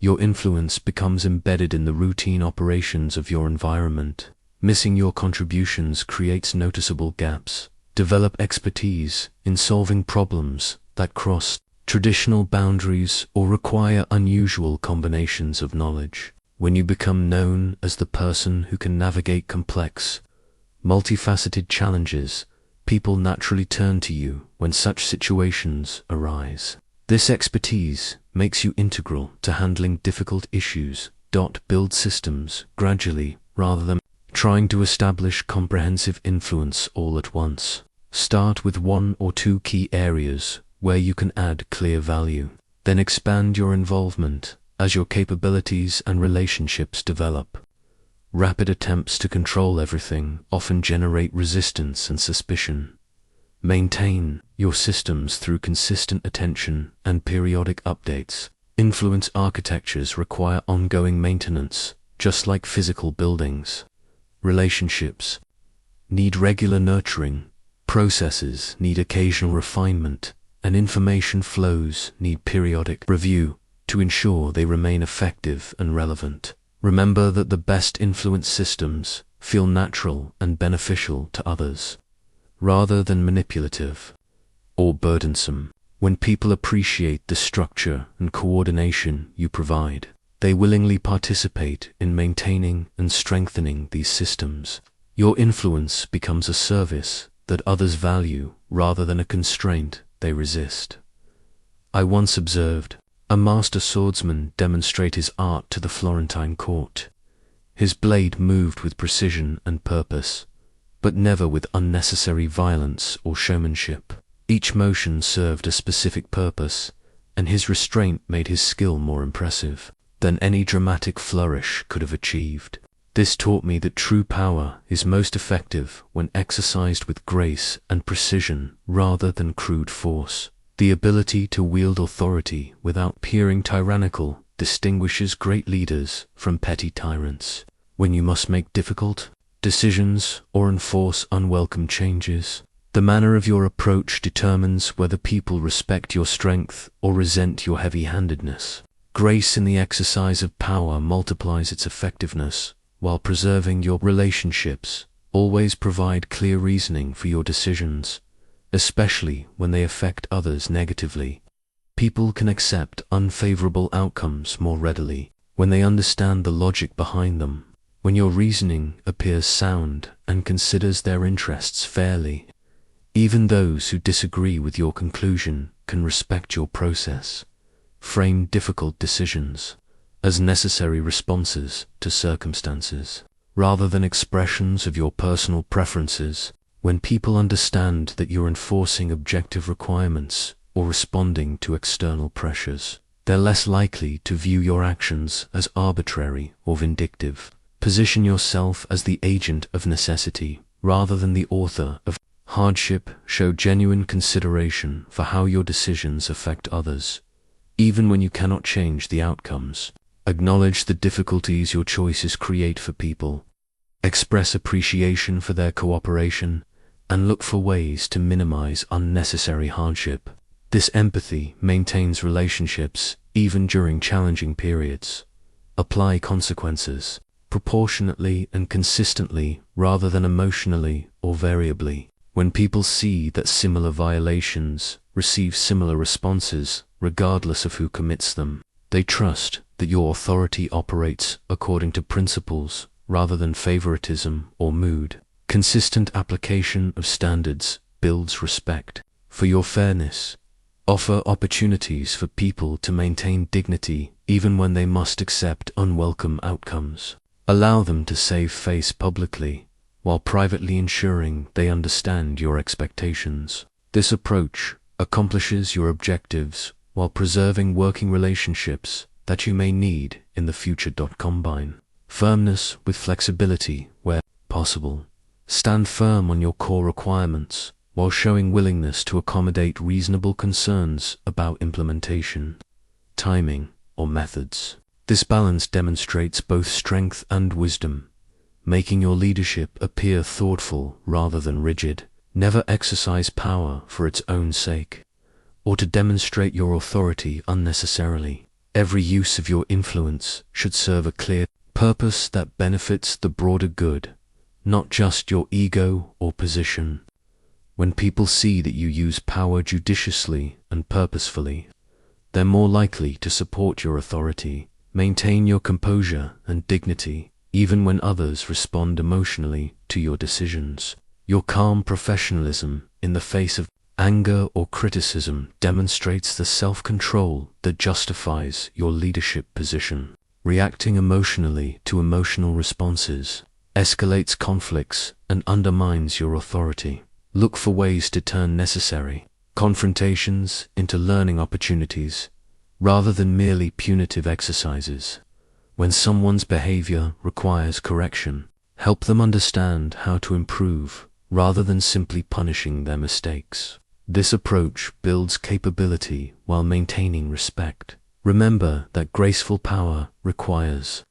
Speaker 1: your influence becomes embedded in the routine operations of your environment. Missing your contributions creates noticeable gaps, Develop expertise in solving problems that cross traditional boundaries or require unusual combinations of knowledge. When you become known as the person who can navigate complex, multifaceted challenges, people naturally turn to you when such situations arise. This expertise makes you integral to handling difficult issues. Build systems gradually rather than trying to establish comprehensive influence all at once. Start with 1 or 2 key areas where you can add clear value. Then expand your involvement as your capabilities and relationships develop. Rapid attempts to control everything often generate resistance and suspicion. Maintain your systems through consistent attention and periodic updates. Influence architectures require ongoing maintenance, just like physical buildings. Relationships need regular nurturing, processes need occasional refinement, and information flows need periodic review to ensure they remain effective and relevant. Remember that the best influence systems feel natural and beneficial to others, rather than manipulative or burdensome. When people appreciate the structure and coordination you provide, they willingly participate in maintaining and strengthening these systems. Your influence becomes a service that others value rather than a constraint they resist. I once observed a master swordsman demonstrate his art to the Florentine court. His blade moved with precision and purpose, but never with unnecessary violence or showmanship. Each motion served a specific purpose, and his restraint made his skill more impressive than any dramatic flourish could have achieved. This taught me that true power is most effective when exercised with grace and precision rather than crude force. The ability to wield authority without appearing tyrannical distinguishes great leaders from petty tyrants. When you must make difficult decisions or enforce unwelcome changes, the manner of your approach determines whether people respect your strength or resent your heavy-handedness. Grace in the exercise of power multiplies its effectiveness, while preserving your relationships. Always provide clear reasoning for your decisions, especially when they affect others negatively. People can accept unfavorable outcomes more readily when they understand the logic behind them. When your reasoning appears sound and considers their interests fairly, even those who disagree with your conclusion can respect your process. Frame difficult decisions as necessary responses to circumstances, rather than expressions of your personal preferences. When people understand that you're enforcing objective requirements or responding to external pressures, they're less likely to view your actions as arbitrary or vindictive. Position yourself as the agent of necessity rather than the author of hardship. Show genuine consideration for how your decisions affect others, even when you cannot change the outcomes. Acknowledge the difficulties your choices create for people. Express appreciation for their cooperation, and look for ways to minimize unnecessary hardship. This empathy maintains relationships even during challenging periods. Apply consequences proportionately and consistently rather than emotionally or variably. When people see that similar violations receive similar responses regardless of who commits them, they trust that your authority operates according to principles rather than favoritism or mood. Consistent application of standards builds respect for your fairness. Offer opportunities for people to maintain dignity even when they must accept unwelcome outcomes. Allow them to save face publicly while privately ensuring they understand your expectations. This approach accomplishes your objectives while preserving working relationships that you may need in the future. Combine firmness with flexibility where possible. Stand firm on your core requirements while showing willingness to accommodate reasonable concerns about implementation, timing, or methods. This balance demonstrates both strength and wisdom, making your leadership appear thoughtful rather than rigid. Never exercise power for its own sake, or to demonstrate your authority unnecessarily. Every use of your influence should serve a clear purpose that benefits the broader good, not just your ego or position. When people see that you use power judiciously and purposefully, they're more likely to support your authority. Maintain your composure and dignity, even when others respond emotionally to your decisions. Your calm professionalism in the face of anger or criticism demonstrates the self-control that justifies your leadership position. Reacting emotionally to emotional responses escalates conflicts and undermines your authority. Look for ways to turn necessary confrontations into learning opportunities, rather than merely punitive exercises. When someone's behavior requires correction, help them understand how to improve, rather than simply punishing their mistakes. This approach builds capability while maintaining respect. Remember that graceful power requires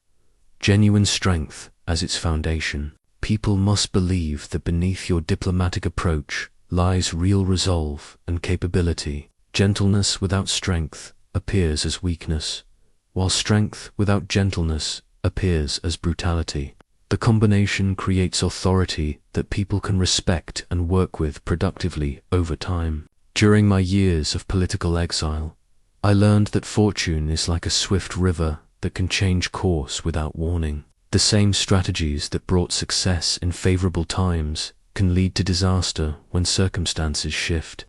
Speaker 1: genuine strength as its foundation. People must believe that beneath your diplomatic approach lies real resolve and capability. Gentleness without strength appears as weakness, while strength without gentleness appears as brutality. The combination creates authority that people can respect and work with productively over time. During my years of political exile, I learned that fortune is like a swift river that can change course without warning. The same strategies that brought success in favorable times can lead to disaster when circumstances shift,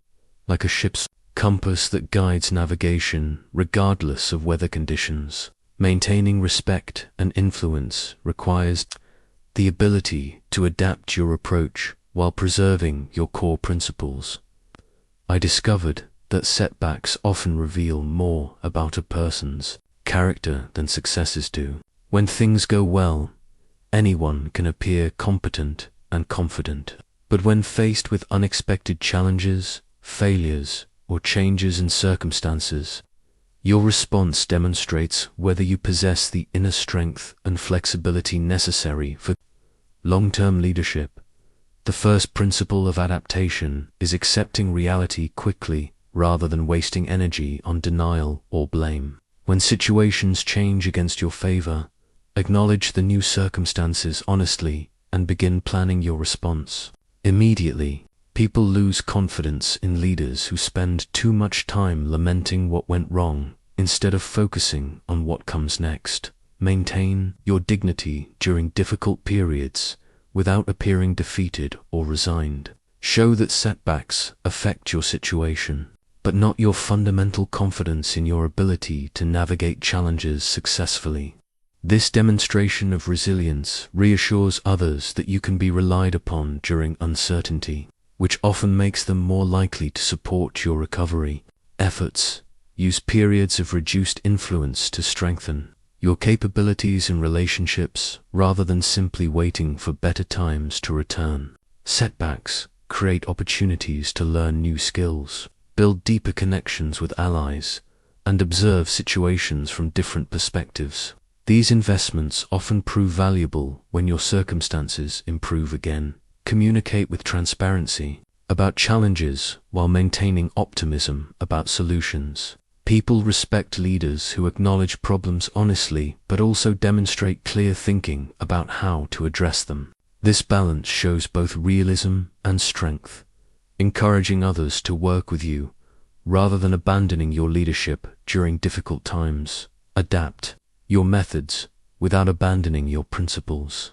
Speaker 1: like a ship's compass that guides navigation regardless of weather conditions. Maintaining respect and influence requires the ability to adapt your approach while preserving your core principles. I discovered that setbacks often reveal more about a person's character than successes do. When things go well, anyone can appear competent and confident. But when faced with unexpected challenges, failures, or changes in circumstances, your response demonstrates whether you possess the inner strength and flexibility necessary for long-term leadership. The first principle of adaptation is accepting reality quickly rather than wasting energy on denial or blame. When situations change against your favor, acknowledge the new circumstances honestly and begin planning your response. Immediately, people lose confidence in leaders who spend too much time lamenting what went wrong instead of focusing on what comes next. Maintain your dignity during difficult periods without appearing defeated or resigned. Show that setbacks affect your situation, but not your fundamental confidence in your ability to navigate challenges successfully. This demonstration of resilience reassures others that you can be relied upon during uncertainty, which often makes them more likely to support your recovery efforts. Use periods of reduced influence to strengthen your capabilities in relationships rather than simply waiting for better times to return. Setbacks create opportunities to learn new skills, build deeper connections with allies, and observe situations from different perspectives. These investments often prove valuable when your circumstances improve again. Communicate with transparency about challenges while maintaining optimism about solutions. People respect leaders who acknowledge problems honestly but also demonstrate clear thinking about how to address them. This balance shows both realism and strength, encouraging others to work with you rather than abandoning your leadership during difficult times. Adapt your methods without abandoning your principles.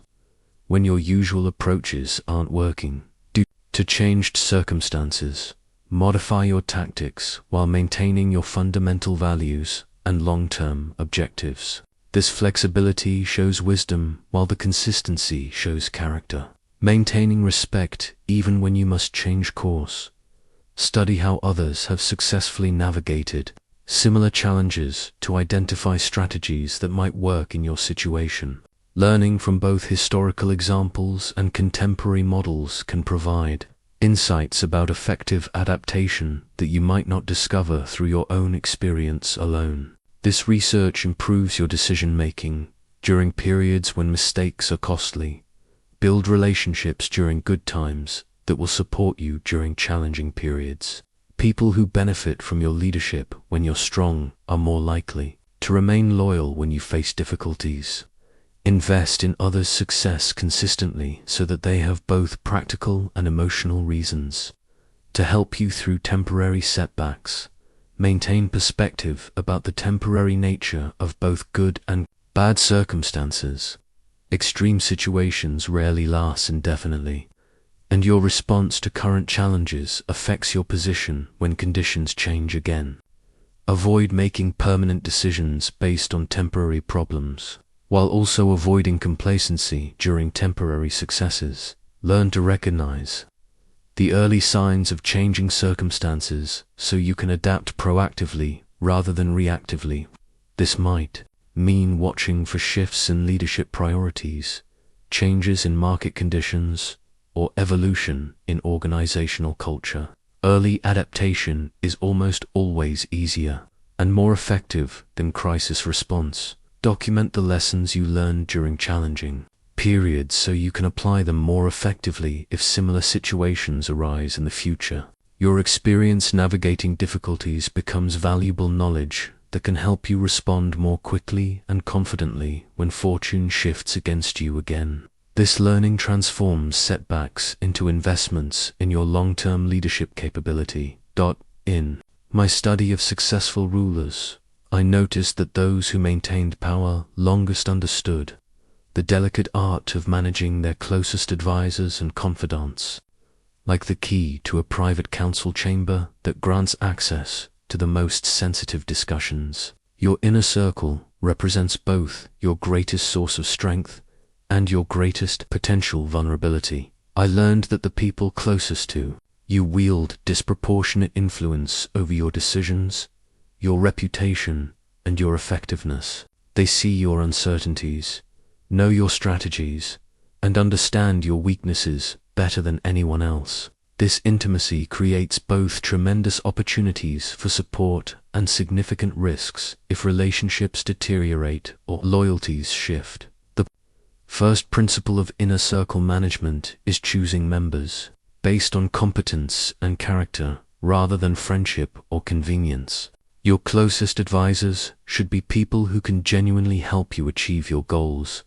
Speaker 1: When your usual approaches aren't working due to changed circumstances, modify your tactics while maintaining your fundamental values and long-term objectives. This flexibility shows wisdom while the consistency shows character. Maintaining respect even when you must change course. Study how others have successfully navigated similar challenges to identify strategies that might work in your situation. Learning from both historical examples and contemporary models can provide insights about effective adaptation that you might not discover through your own experience alone. This research improves your decision-making during periods when mistakes are costly. Build relationships during good times that will support you during challenging periods. People who benefit from your leadership when you're strong are more likely to remain loyal when you face difficulties. Invest in others' success consistently so that they have both practical and emotional reasons to help you through temporary setbacks. Maintain perspective about the temporary nature of both good and bad circumstances. Extreme situations rarely last indefinitely, and your response to current challenges affects your position when conditions change again. Avoid making permanent decisions based on temporary problems, while also avoiding complacency during temporary successes. Learn to recognize the early signs of changing circumstances so you can adapt proactively rather than reactively. This might mean watching for shifts in leadership priorities, changes in market conditions, or evolution in organizational culture. Early adaptation is almost always easier and more effective than crisis response. Document the lessons you learned during challenging periods so you can apply them more effectively if similar situations arise in the future. Your experience navigating difficulties becomes valuable knowledge that can help you respond more quickly and confidently when fortune shifts against you again. This learning transforms setbacks into investments in your long-term leadership capability. In my study of successful rulers, I noticed that those who maintained power longest understood the delicate art of managing their closest advisors and confidants, like the key to a private council chamber that grants access to the most sensitive discussions. Your inner circle represents both your greatest source of strength and your greatest potential vulnerability. I learned that the people closest to you wield disproportionate influence over your decisions, your reputation, and your effectiveness. They see your uncertainties, know your strategies, and understand your weaknesses better than anyone else. This intimacy creates both tremendous opportunities for support and significant risks if relationships deteriorate or loyalties shift. The first principle of inner circle management is choosing members based on competence and character rather than friendship or convenience. Your closest advisors should be people who can genuinely help you achieve your goals,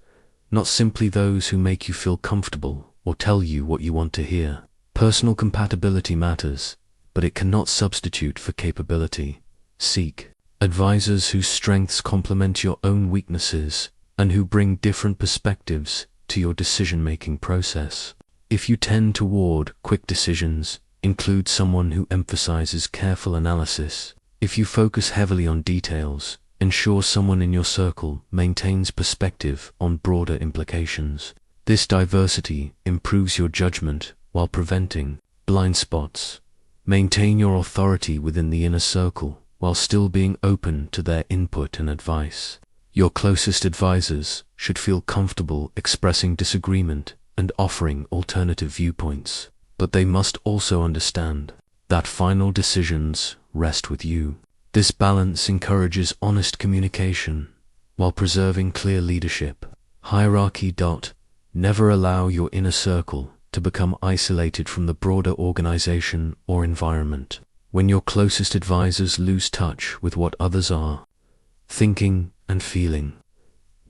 Speaker 1: not simply those who make you feel comfortable or tell you what you want to hear. Personal compatibility matters, but it cannot substitute for capability. Seek advisors whose strengths complement your own weaknesses and who bring different perspectives to your decision-making process. If you tend toward quick decisions, include someone who emphasizes careful analysis. If you focus heavily on details, ensure someone in your circle maintains perspective on broader implications. This diversity improves your judgment while preventing blind spots. Maintain your authority within the inner circle while still being open to their input and advice. Your closest advisors should feel comfortable expressing disagreement and offering alternative viewpoints, but they must also understand that final decisions rest with you. This balance encourages honest communication while preserving clear leadership. Hierarchy. Never allow your inner circle to become isolated from the broader organization or environment. When your closest advisors lose touch with what others are thinking and feeling,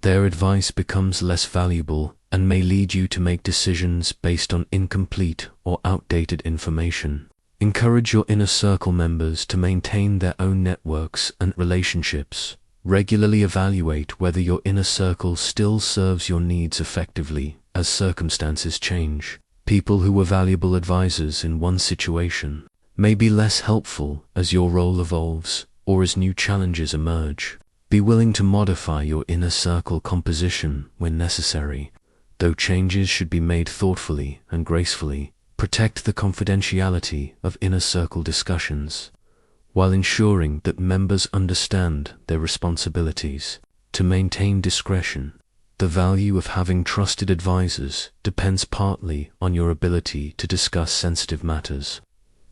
Speaker 1: their advice becomes less valuable and may lead you to make decisions based on incomplete or outdated information. Encourage your inner circle members to maintain their own networks and relationships. Regularly evaluate whether your inner circle still serves your needs effectively as circumstances change. People who were valuable advisors in one situation may be less helpful as your role evolves or as new challenges emerge. Be willing to modify your inner circle composition when necessary, though changes should be made thoughtfully and gracefully. Protect the confidentiality of inner circle discussions, while ensuring that members understand their responsibilities to maintain discretion. The value of having trusted advisors depends partly on your ability to discuss sensitive matters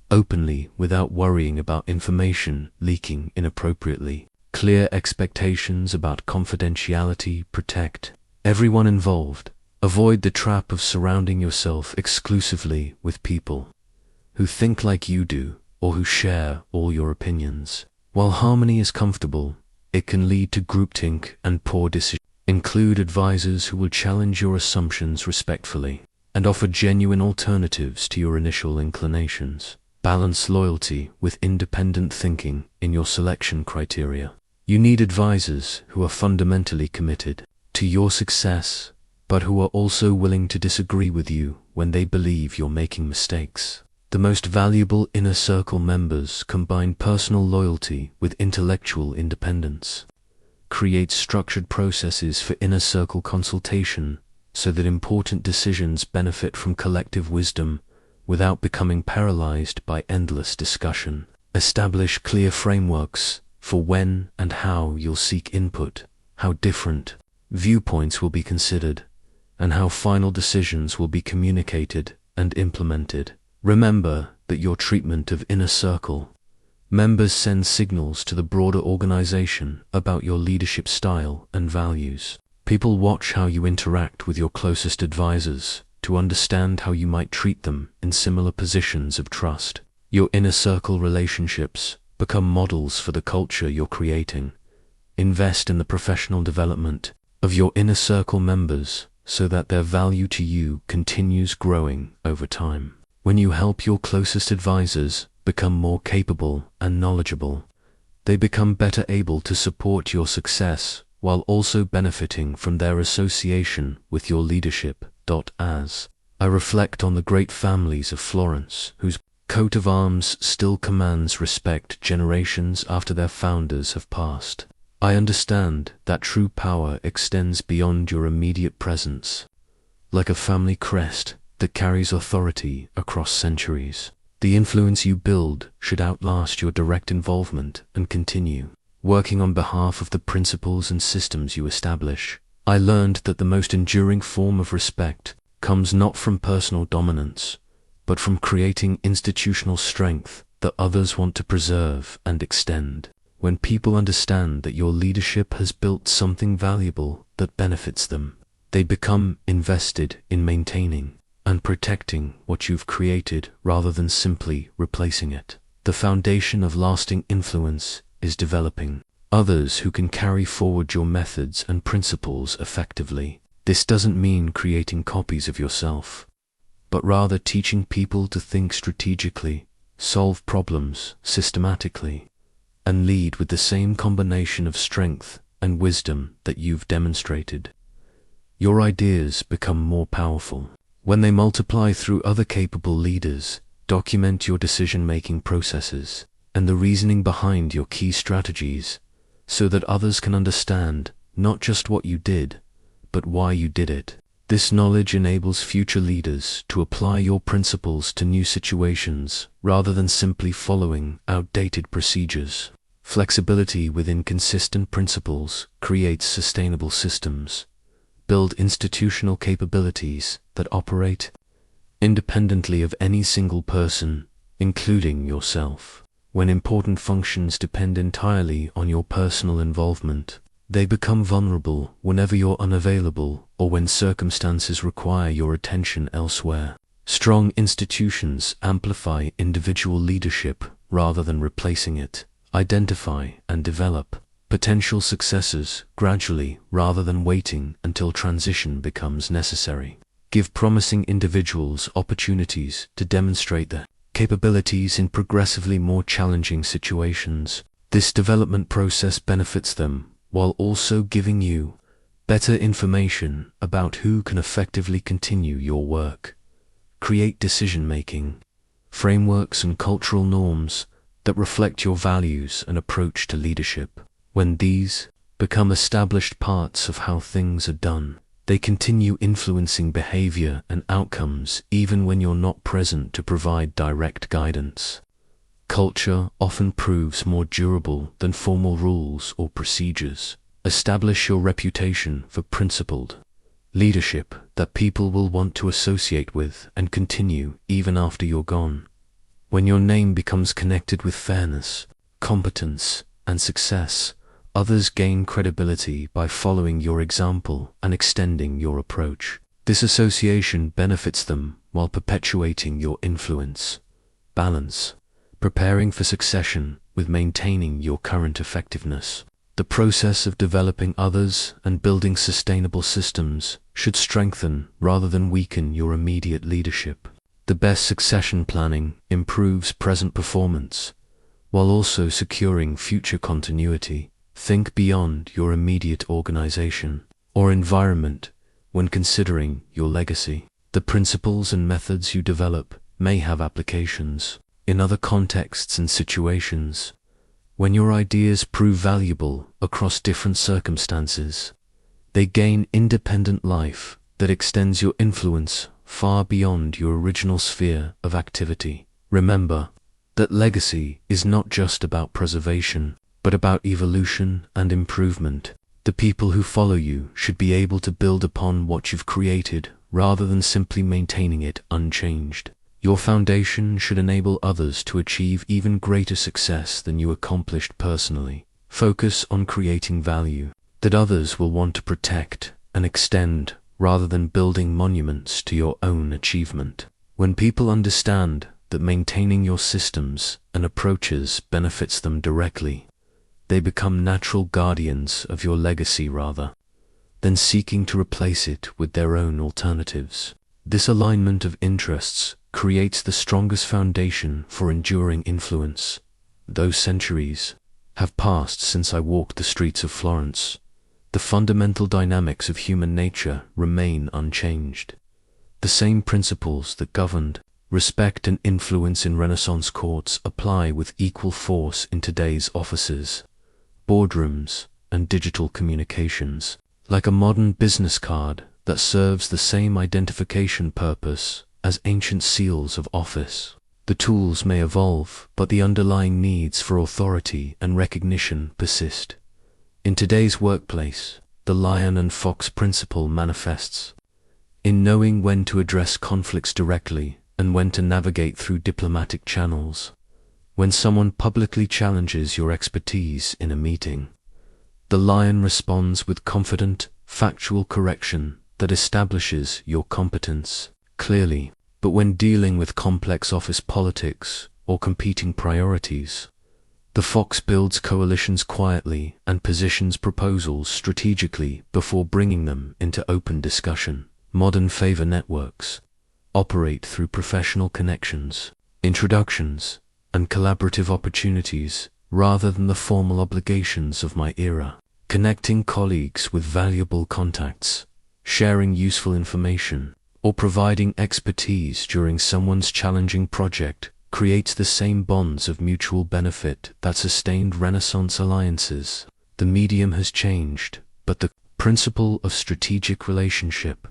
Speaker 1: openly without worrying about information leaking inappropriately. Clear expectations about confidentiality protect everyone involved. Avoid the trap of surrounding yourself exclusively with people who think like you do or who share all your opinions. While harmony is comfortable, it can lead to groupthink and poor decisions. Include advisors who will challenge your assumptions respectfully and offer genuine alternatives to your initial inclinations. Balance loyalty with independent thinking in your selection criteria. You need advisors who are fundamentally committed to your success, but who are also willing to disagree with you when they believe you're making mistakes. The most valuable inner circle members combine personal loyalty with intellectual independence. Create structured processes for inner circle consultation so that important decisions benefit from collective wisdom without becoming paralyzed by endless discussion. Establish clear frameworks for when and how you'll seek input, how different viewpoints will be considered, and how final decisions will be communicated and implemented. Remember that your treatment of inner circle members sends signals to the broader organization about your leadership style and values. People watch how you interact with your closest advisors to understand how you might treat them in similar positions of trust. Your inner circle relationships become models for the culture you're creating. Invest in the professional development of your inner circle members so that their value to you continues growing over time. When you help your closest advisors become more capable and knowledgeable, they become better able to support your success while also benefiting from their association with your leadership. As I reflect on the great families of Florence, whose coat of arms still commands respect generations after their founders have passed, I understand that true power extends beyond your immediate presence. Like a family crest that carries authority across centuries, the influence you build should outlast your direct involvement and continue. Working on behalf of the principles and systems you establish, I learned that the most enduring form of respect comes not from personal dominance, but from creating institutional strength that others want to preserve and extend. When people understand that your leadership has built something valuable that benefits them, they become invested in maintaining and protecting what you've created rather than simply replacing it. The foundation of lasting influence is developing others who can carry forward your methods and principles effectively. This doesn't mean creating copies of yourself, but rather teaching people to think strategically, solve problems systematically, and lead with the same combination of strength and wisdom that you've demonstrated. Your ideas become more powerful when they multiply through other capable leaders. Document your decision-making processes and the reasoning behind your key strategies so that others can understand not just what you did, but why you did it. This knowledge enables future leaders to apply your principles to new situations rather than simply following outdated procedures. Flexibility within consistent principles creates sustainable systems. Build institutional capabilities that operate independently of any single person, including yourself. When important functions depend entirely on your personal involvement, they become vulnerable whenever you're unavailable or when circumstances require your attention elsewhere. Strong institutions amplify individual leadership rather than replacing it. Identify and develop potential successors gradually rather than waiting until transition becomes necessary. Give promising individuals opportunities to demonstrate their capabilities in progressively more challenging situations. This development process benefits them while also giving you better information about who can effectively continue your work. Create decision-making frameworks and cultural norms that reflect your values and approach to leadership. When these become established parts of how things are done, they continue influencing behavior and outcomes even when you're not present to provide direct guidance. Culture often proves more durable than formal rules or procedures. Establish your reputation for principled leadership that people will want to associate with and continue even after you're gone. When your name becomes connected with fairness, competence, and success, others gain credibility by following your example and extending your approach. This association benefits them while perpetuating your influence. Balance. Preparing for succession with maintaining your current effectiveness. The process of developing others and building sustainable systems should strengthen rather than weaken your immediate leadership. The best succession planning improves present performance, while also securing future continuity. Think beyond your immediate organization or environment when considering your legacy. The principles and methods you develop may have applications in other contexts and situations. When your ideas prove valuable across different circumstances, they gain independent life that extends your influence far beyond your original sphere of activity. Remember that legacy is not just about preservation, but about evolution and improvement. The people who follow you should be able to build upon what you've created rather than simply maintaining it unchanged. Your foundation should enable others to achieve even greater success than you accomplished personally. Focus on creating value that others will want to protect and extend rather than building monuments to your own achievement. When people understand that maintaining your systems and approaches benefits them directly, they become natural guardians of your legacy rather than seeking to replace it with their own alternatives. This alignment of interests creates the strongest foundation for enduring influence. Though centuries have passed since I walked the streets of Florence, the fundamental dynamics of human nature remain unchanged. The same principles that governed respect and influence in Renaissance courts apply with equal force in today's offices, boardrooms, and digital communications. Like a modern business card that serves the same identification purpose as ancient seals of office, the tools may evolve, but the underlying needs for authority and recognition persist. In today's workplace, the lion and fox principle manifests in knowing when to address conflicts directly and when to navigate through diplomatic channels. When someone publicly challenges your expertise in a meeting, the lion responds with confident, factual correction that establishes your competence clearly. But when dealing with complex office politics or competing priorities, the fox builds coalitions quietly and positions proposals strategically before bringing them into open discussion. Modern favor networks operate through professional connections, introductions, and collaborative opportunities rather than the formal obligations of my era. Connecting colleagues with valuable contacts, sharing useful information, or providing expertise during someone's challenging project creates the same bonds of mutual benefit that sustained Renaissance alliances. The medium has changed, but the principle of strategic relationship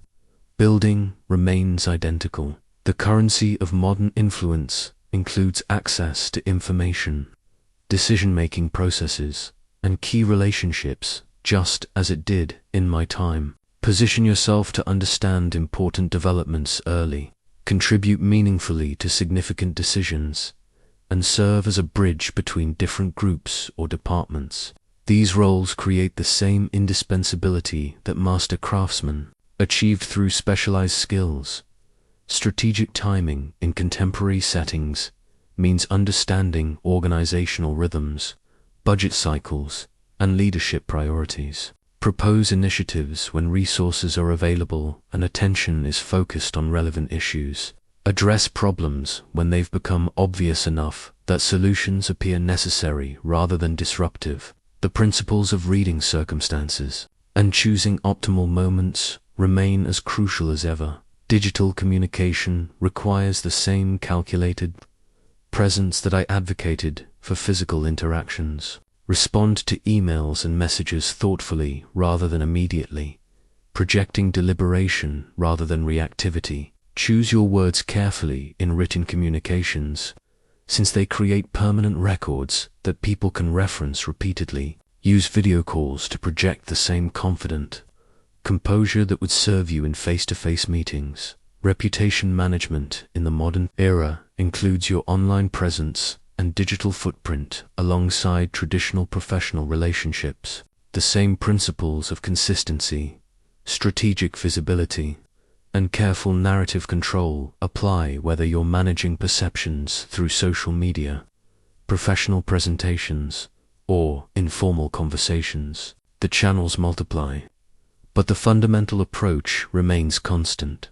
Speaker 1: building remains identical. The currency of modern influence includes access to information, decision-making processes, and key relationships, just as it did in my time. Position yourself to understand important developments early, contribute meaningfully to significant decisions, and serve as a bridge between different groups or departments. These roles create the same indispensability that master craftsmen achieved through specialized skills. Strategic timing in contemporary settings means understanding organizational rhythms, budget cycles, and leadership priorities. Propose initiatives when resources are available and attention is focused on relevant issues. Address problems when they've become obvious enough that solutions appear necessary rather than disruptive. The principles of reading circumstances and choosing optimal moments remain as crucial as ever. Digital communication requires the same calculated presence that I advocated for physical interactions. Respond to emails and messages thoughtfully rather than immediately, projecting deliberation rather than reactivity. Choose your words carefully in written communications, since they create permanent records that people can reference repeatedly. Use video calls to project the same confident composure that would serve you in face-to-face meetings. Reputation management in the modern era includes your online presence and digital footprint alongside traditional professional relationships. The same principles of consistency, strategic visibility, and careful narrative control apply whether you're managing perceptions through social media, professional presentations, or informal conversations. The channels multiply, but the fundamental approach remains constant.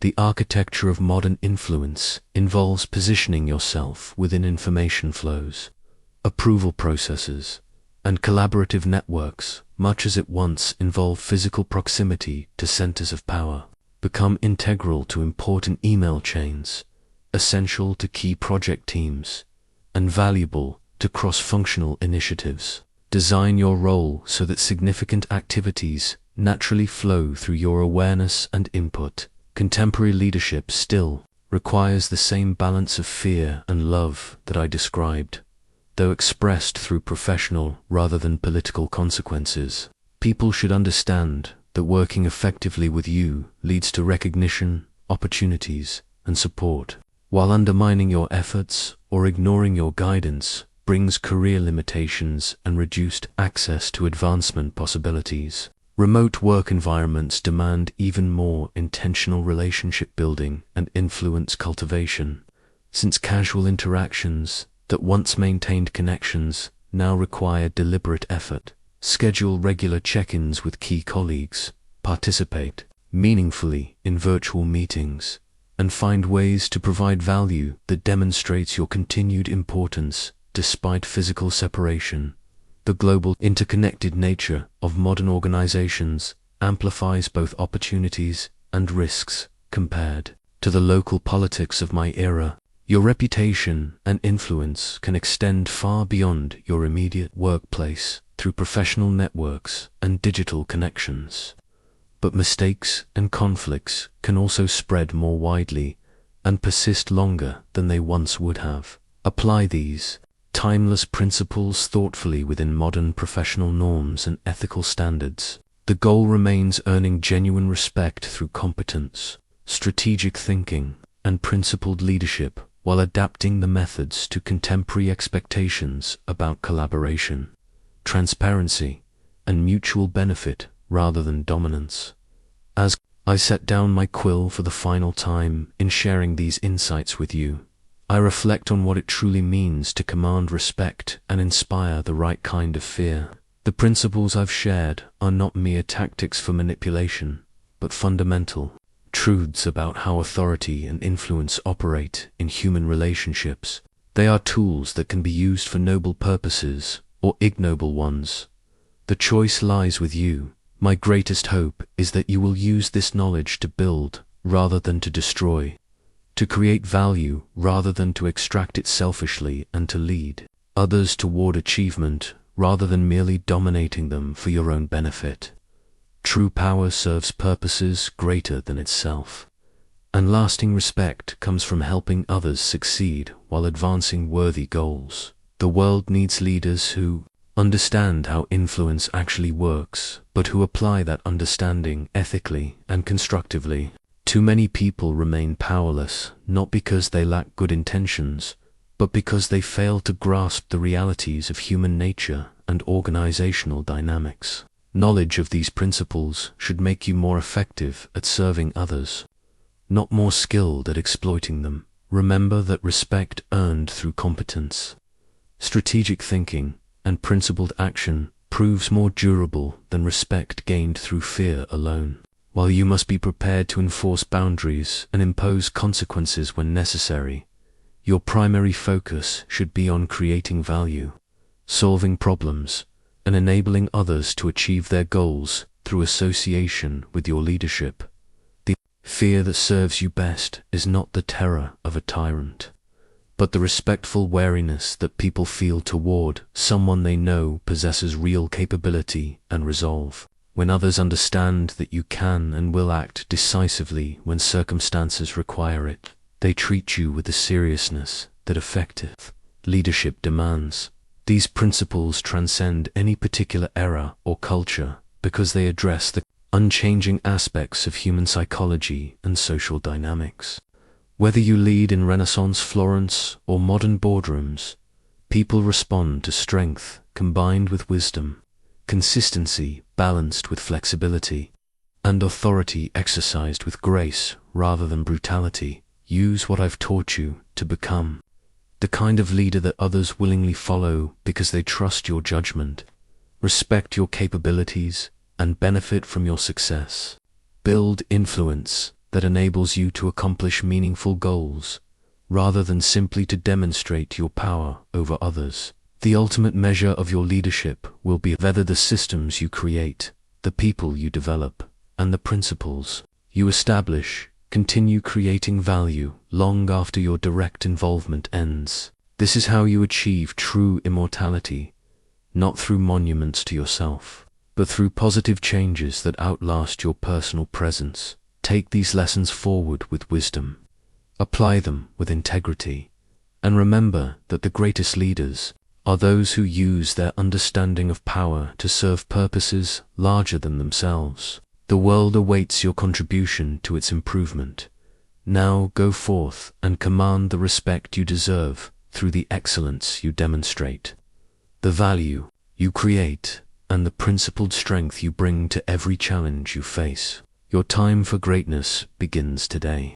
Speaker 1: The architecture of modern influence involves positioning yourself within information flows, approval processes, and collaborative networks, much as it once involved physical proximity to centers of power, become integral to important email chains, essential to key project teams, and valuable to cross-functional initiatives. Design your role so that significant activities naturally flow through your awareness and input. Contemporary leadership still requires the same balance of fear and love that I described, though expressed through professional rather than political consequences. People should understand that working effectively with you leads to recognition, opportunities, and support, while undermining your efforts or ignoring your guidance brings career limitations and reduced access to advancement possibilities. Remote work environments demand even more intentional relationship building and influence cultivation, since casual interactions that once maintained connections now require deliberate effort. Schedule regular check-ins with key colleagues, participate meaningfully in virtual meetings, and find ways to provide value that demonstrates your continued importance despite physical separation. The global interconnected nature of modern organizations amplifies both opportunities and risks compared to the local politics of my era. Your reputation and influence can extend far beyond your immediate workplace through professional networks and digital connections. But mistakes and conflicts can also spread more widely and persist longer than they once would have. Apply these timeless principles thoughtfully within modern professional norms and ethical standards. The goal remains earning genuine respect through competence, strategic thinking, and principled leadership, while adapting the methods to contemporary expectations about collaboration, transparency, and mutual benefit rather than dominance. As I set down my quill for the final time in sharing these insights with you, I reflect on what it truly means to command respect and inspire the right kind of fear. The principles I've shared are not mere tactics for manipulation, but fundamental truths about how authority and influence operate in human relationships. They are tools that can be used for noble purposes or ignoble ones. The choice lies with you. My greatest hope is that you will use this knowledge to build rather than to destroy, to create value rather than to extract it selfishly, and to lead others toward achievement rather than merely dominating them for your own benefit. True power serves purposes greater than itself, and lasting respect comes from helping others succeed while advancing worthy goals. The world needs leaders who understand how influence actually works, but who apply that understanding ethically and constructively. Too many people remain powerless, not because they lack good intentions, but because they fail to grasp the realities of human nature and organizational dynamics. Knowledge of these principles should make you more effective at serving others, not more skilled at exploiting them. Remember that respect earned through competence, strategic thinking, and principled action proves more durable than respect gained through fear alone. While you must be prepared to enforce boundaries and impose consequences when necessary, your primary focus should be on creating value, solving problems, and enabling others to achieve their goals through association with your leadership. The fear that serves you best is not the terror of a tyrant, but the respectful wariness that people feel toward someone they know possesses real capability and resolve. When others understand that you can and will act decisively when circumstances require it, they treat you with the seriousness that effective leadership demands. These principles transcend any particular era or culture because they address the unchanging aspects of human psychology and social dynamics. Whether you lead in Renaissance Florence or modern boardrooms, people respond to strength combined with wisdom, consistency balanced with flexibility, and authority exercised with grace rather than brutality. Use what I've taught you to become the kind of leader that others willingly follow because they trust your judgment, respect your capabilities, and benefit from your success. Build influence that enables you to accomplish meaningful goals, rather than simply to demonstrate your power over others. The ultimate measure of your leadership will be whether the systems you create, the people you develop, and the principles you establish continue creating value long after your direct involvement ends. This is how you achieve true immortality, not through monuments to yourself, but through positive changes that outlast your personal presence. Take these lessons forward with wisdom, apply them with integrity, and remember that the greatest leaders are those who use their understanding of power to serve purposes larger than themselves. The world awaits your contribution to its improvement. Now go forth and command the respect you deserve through the excellence you demonstrate, the value you create, and the principled strength you bring to every challenge you face. Your time for greatness begins today.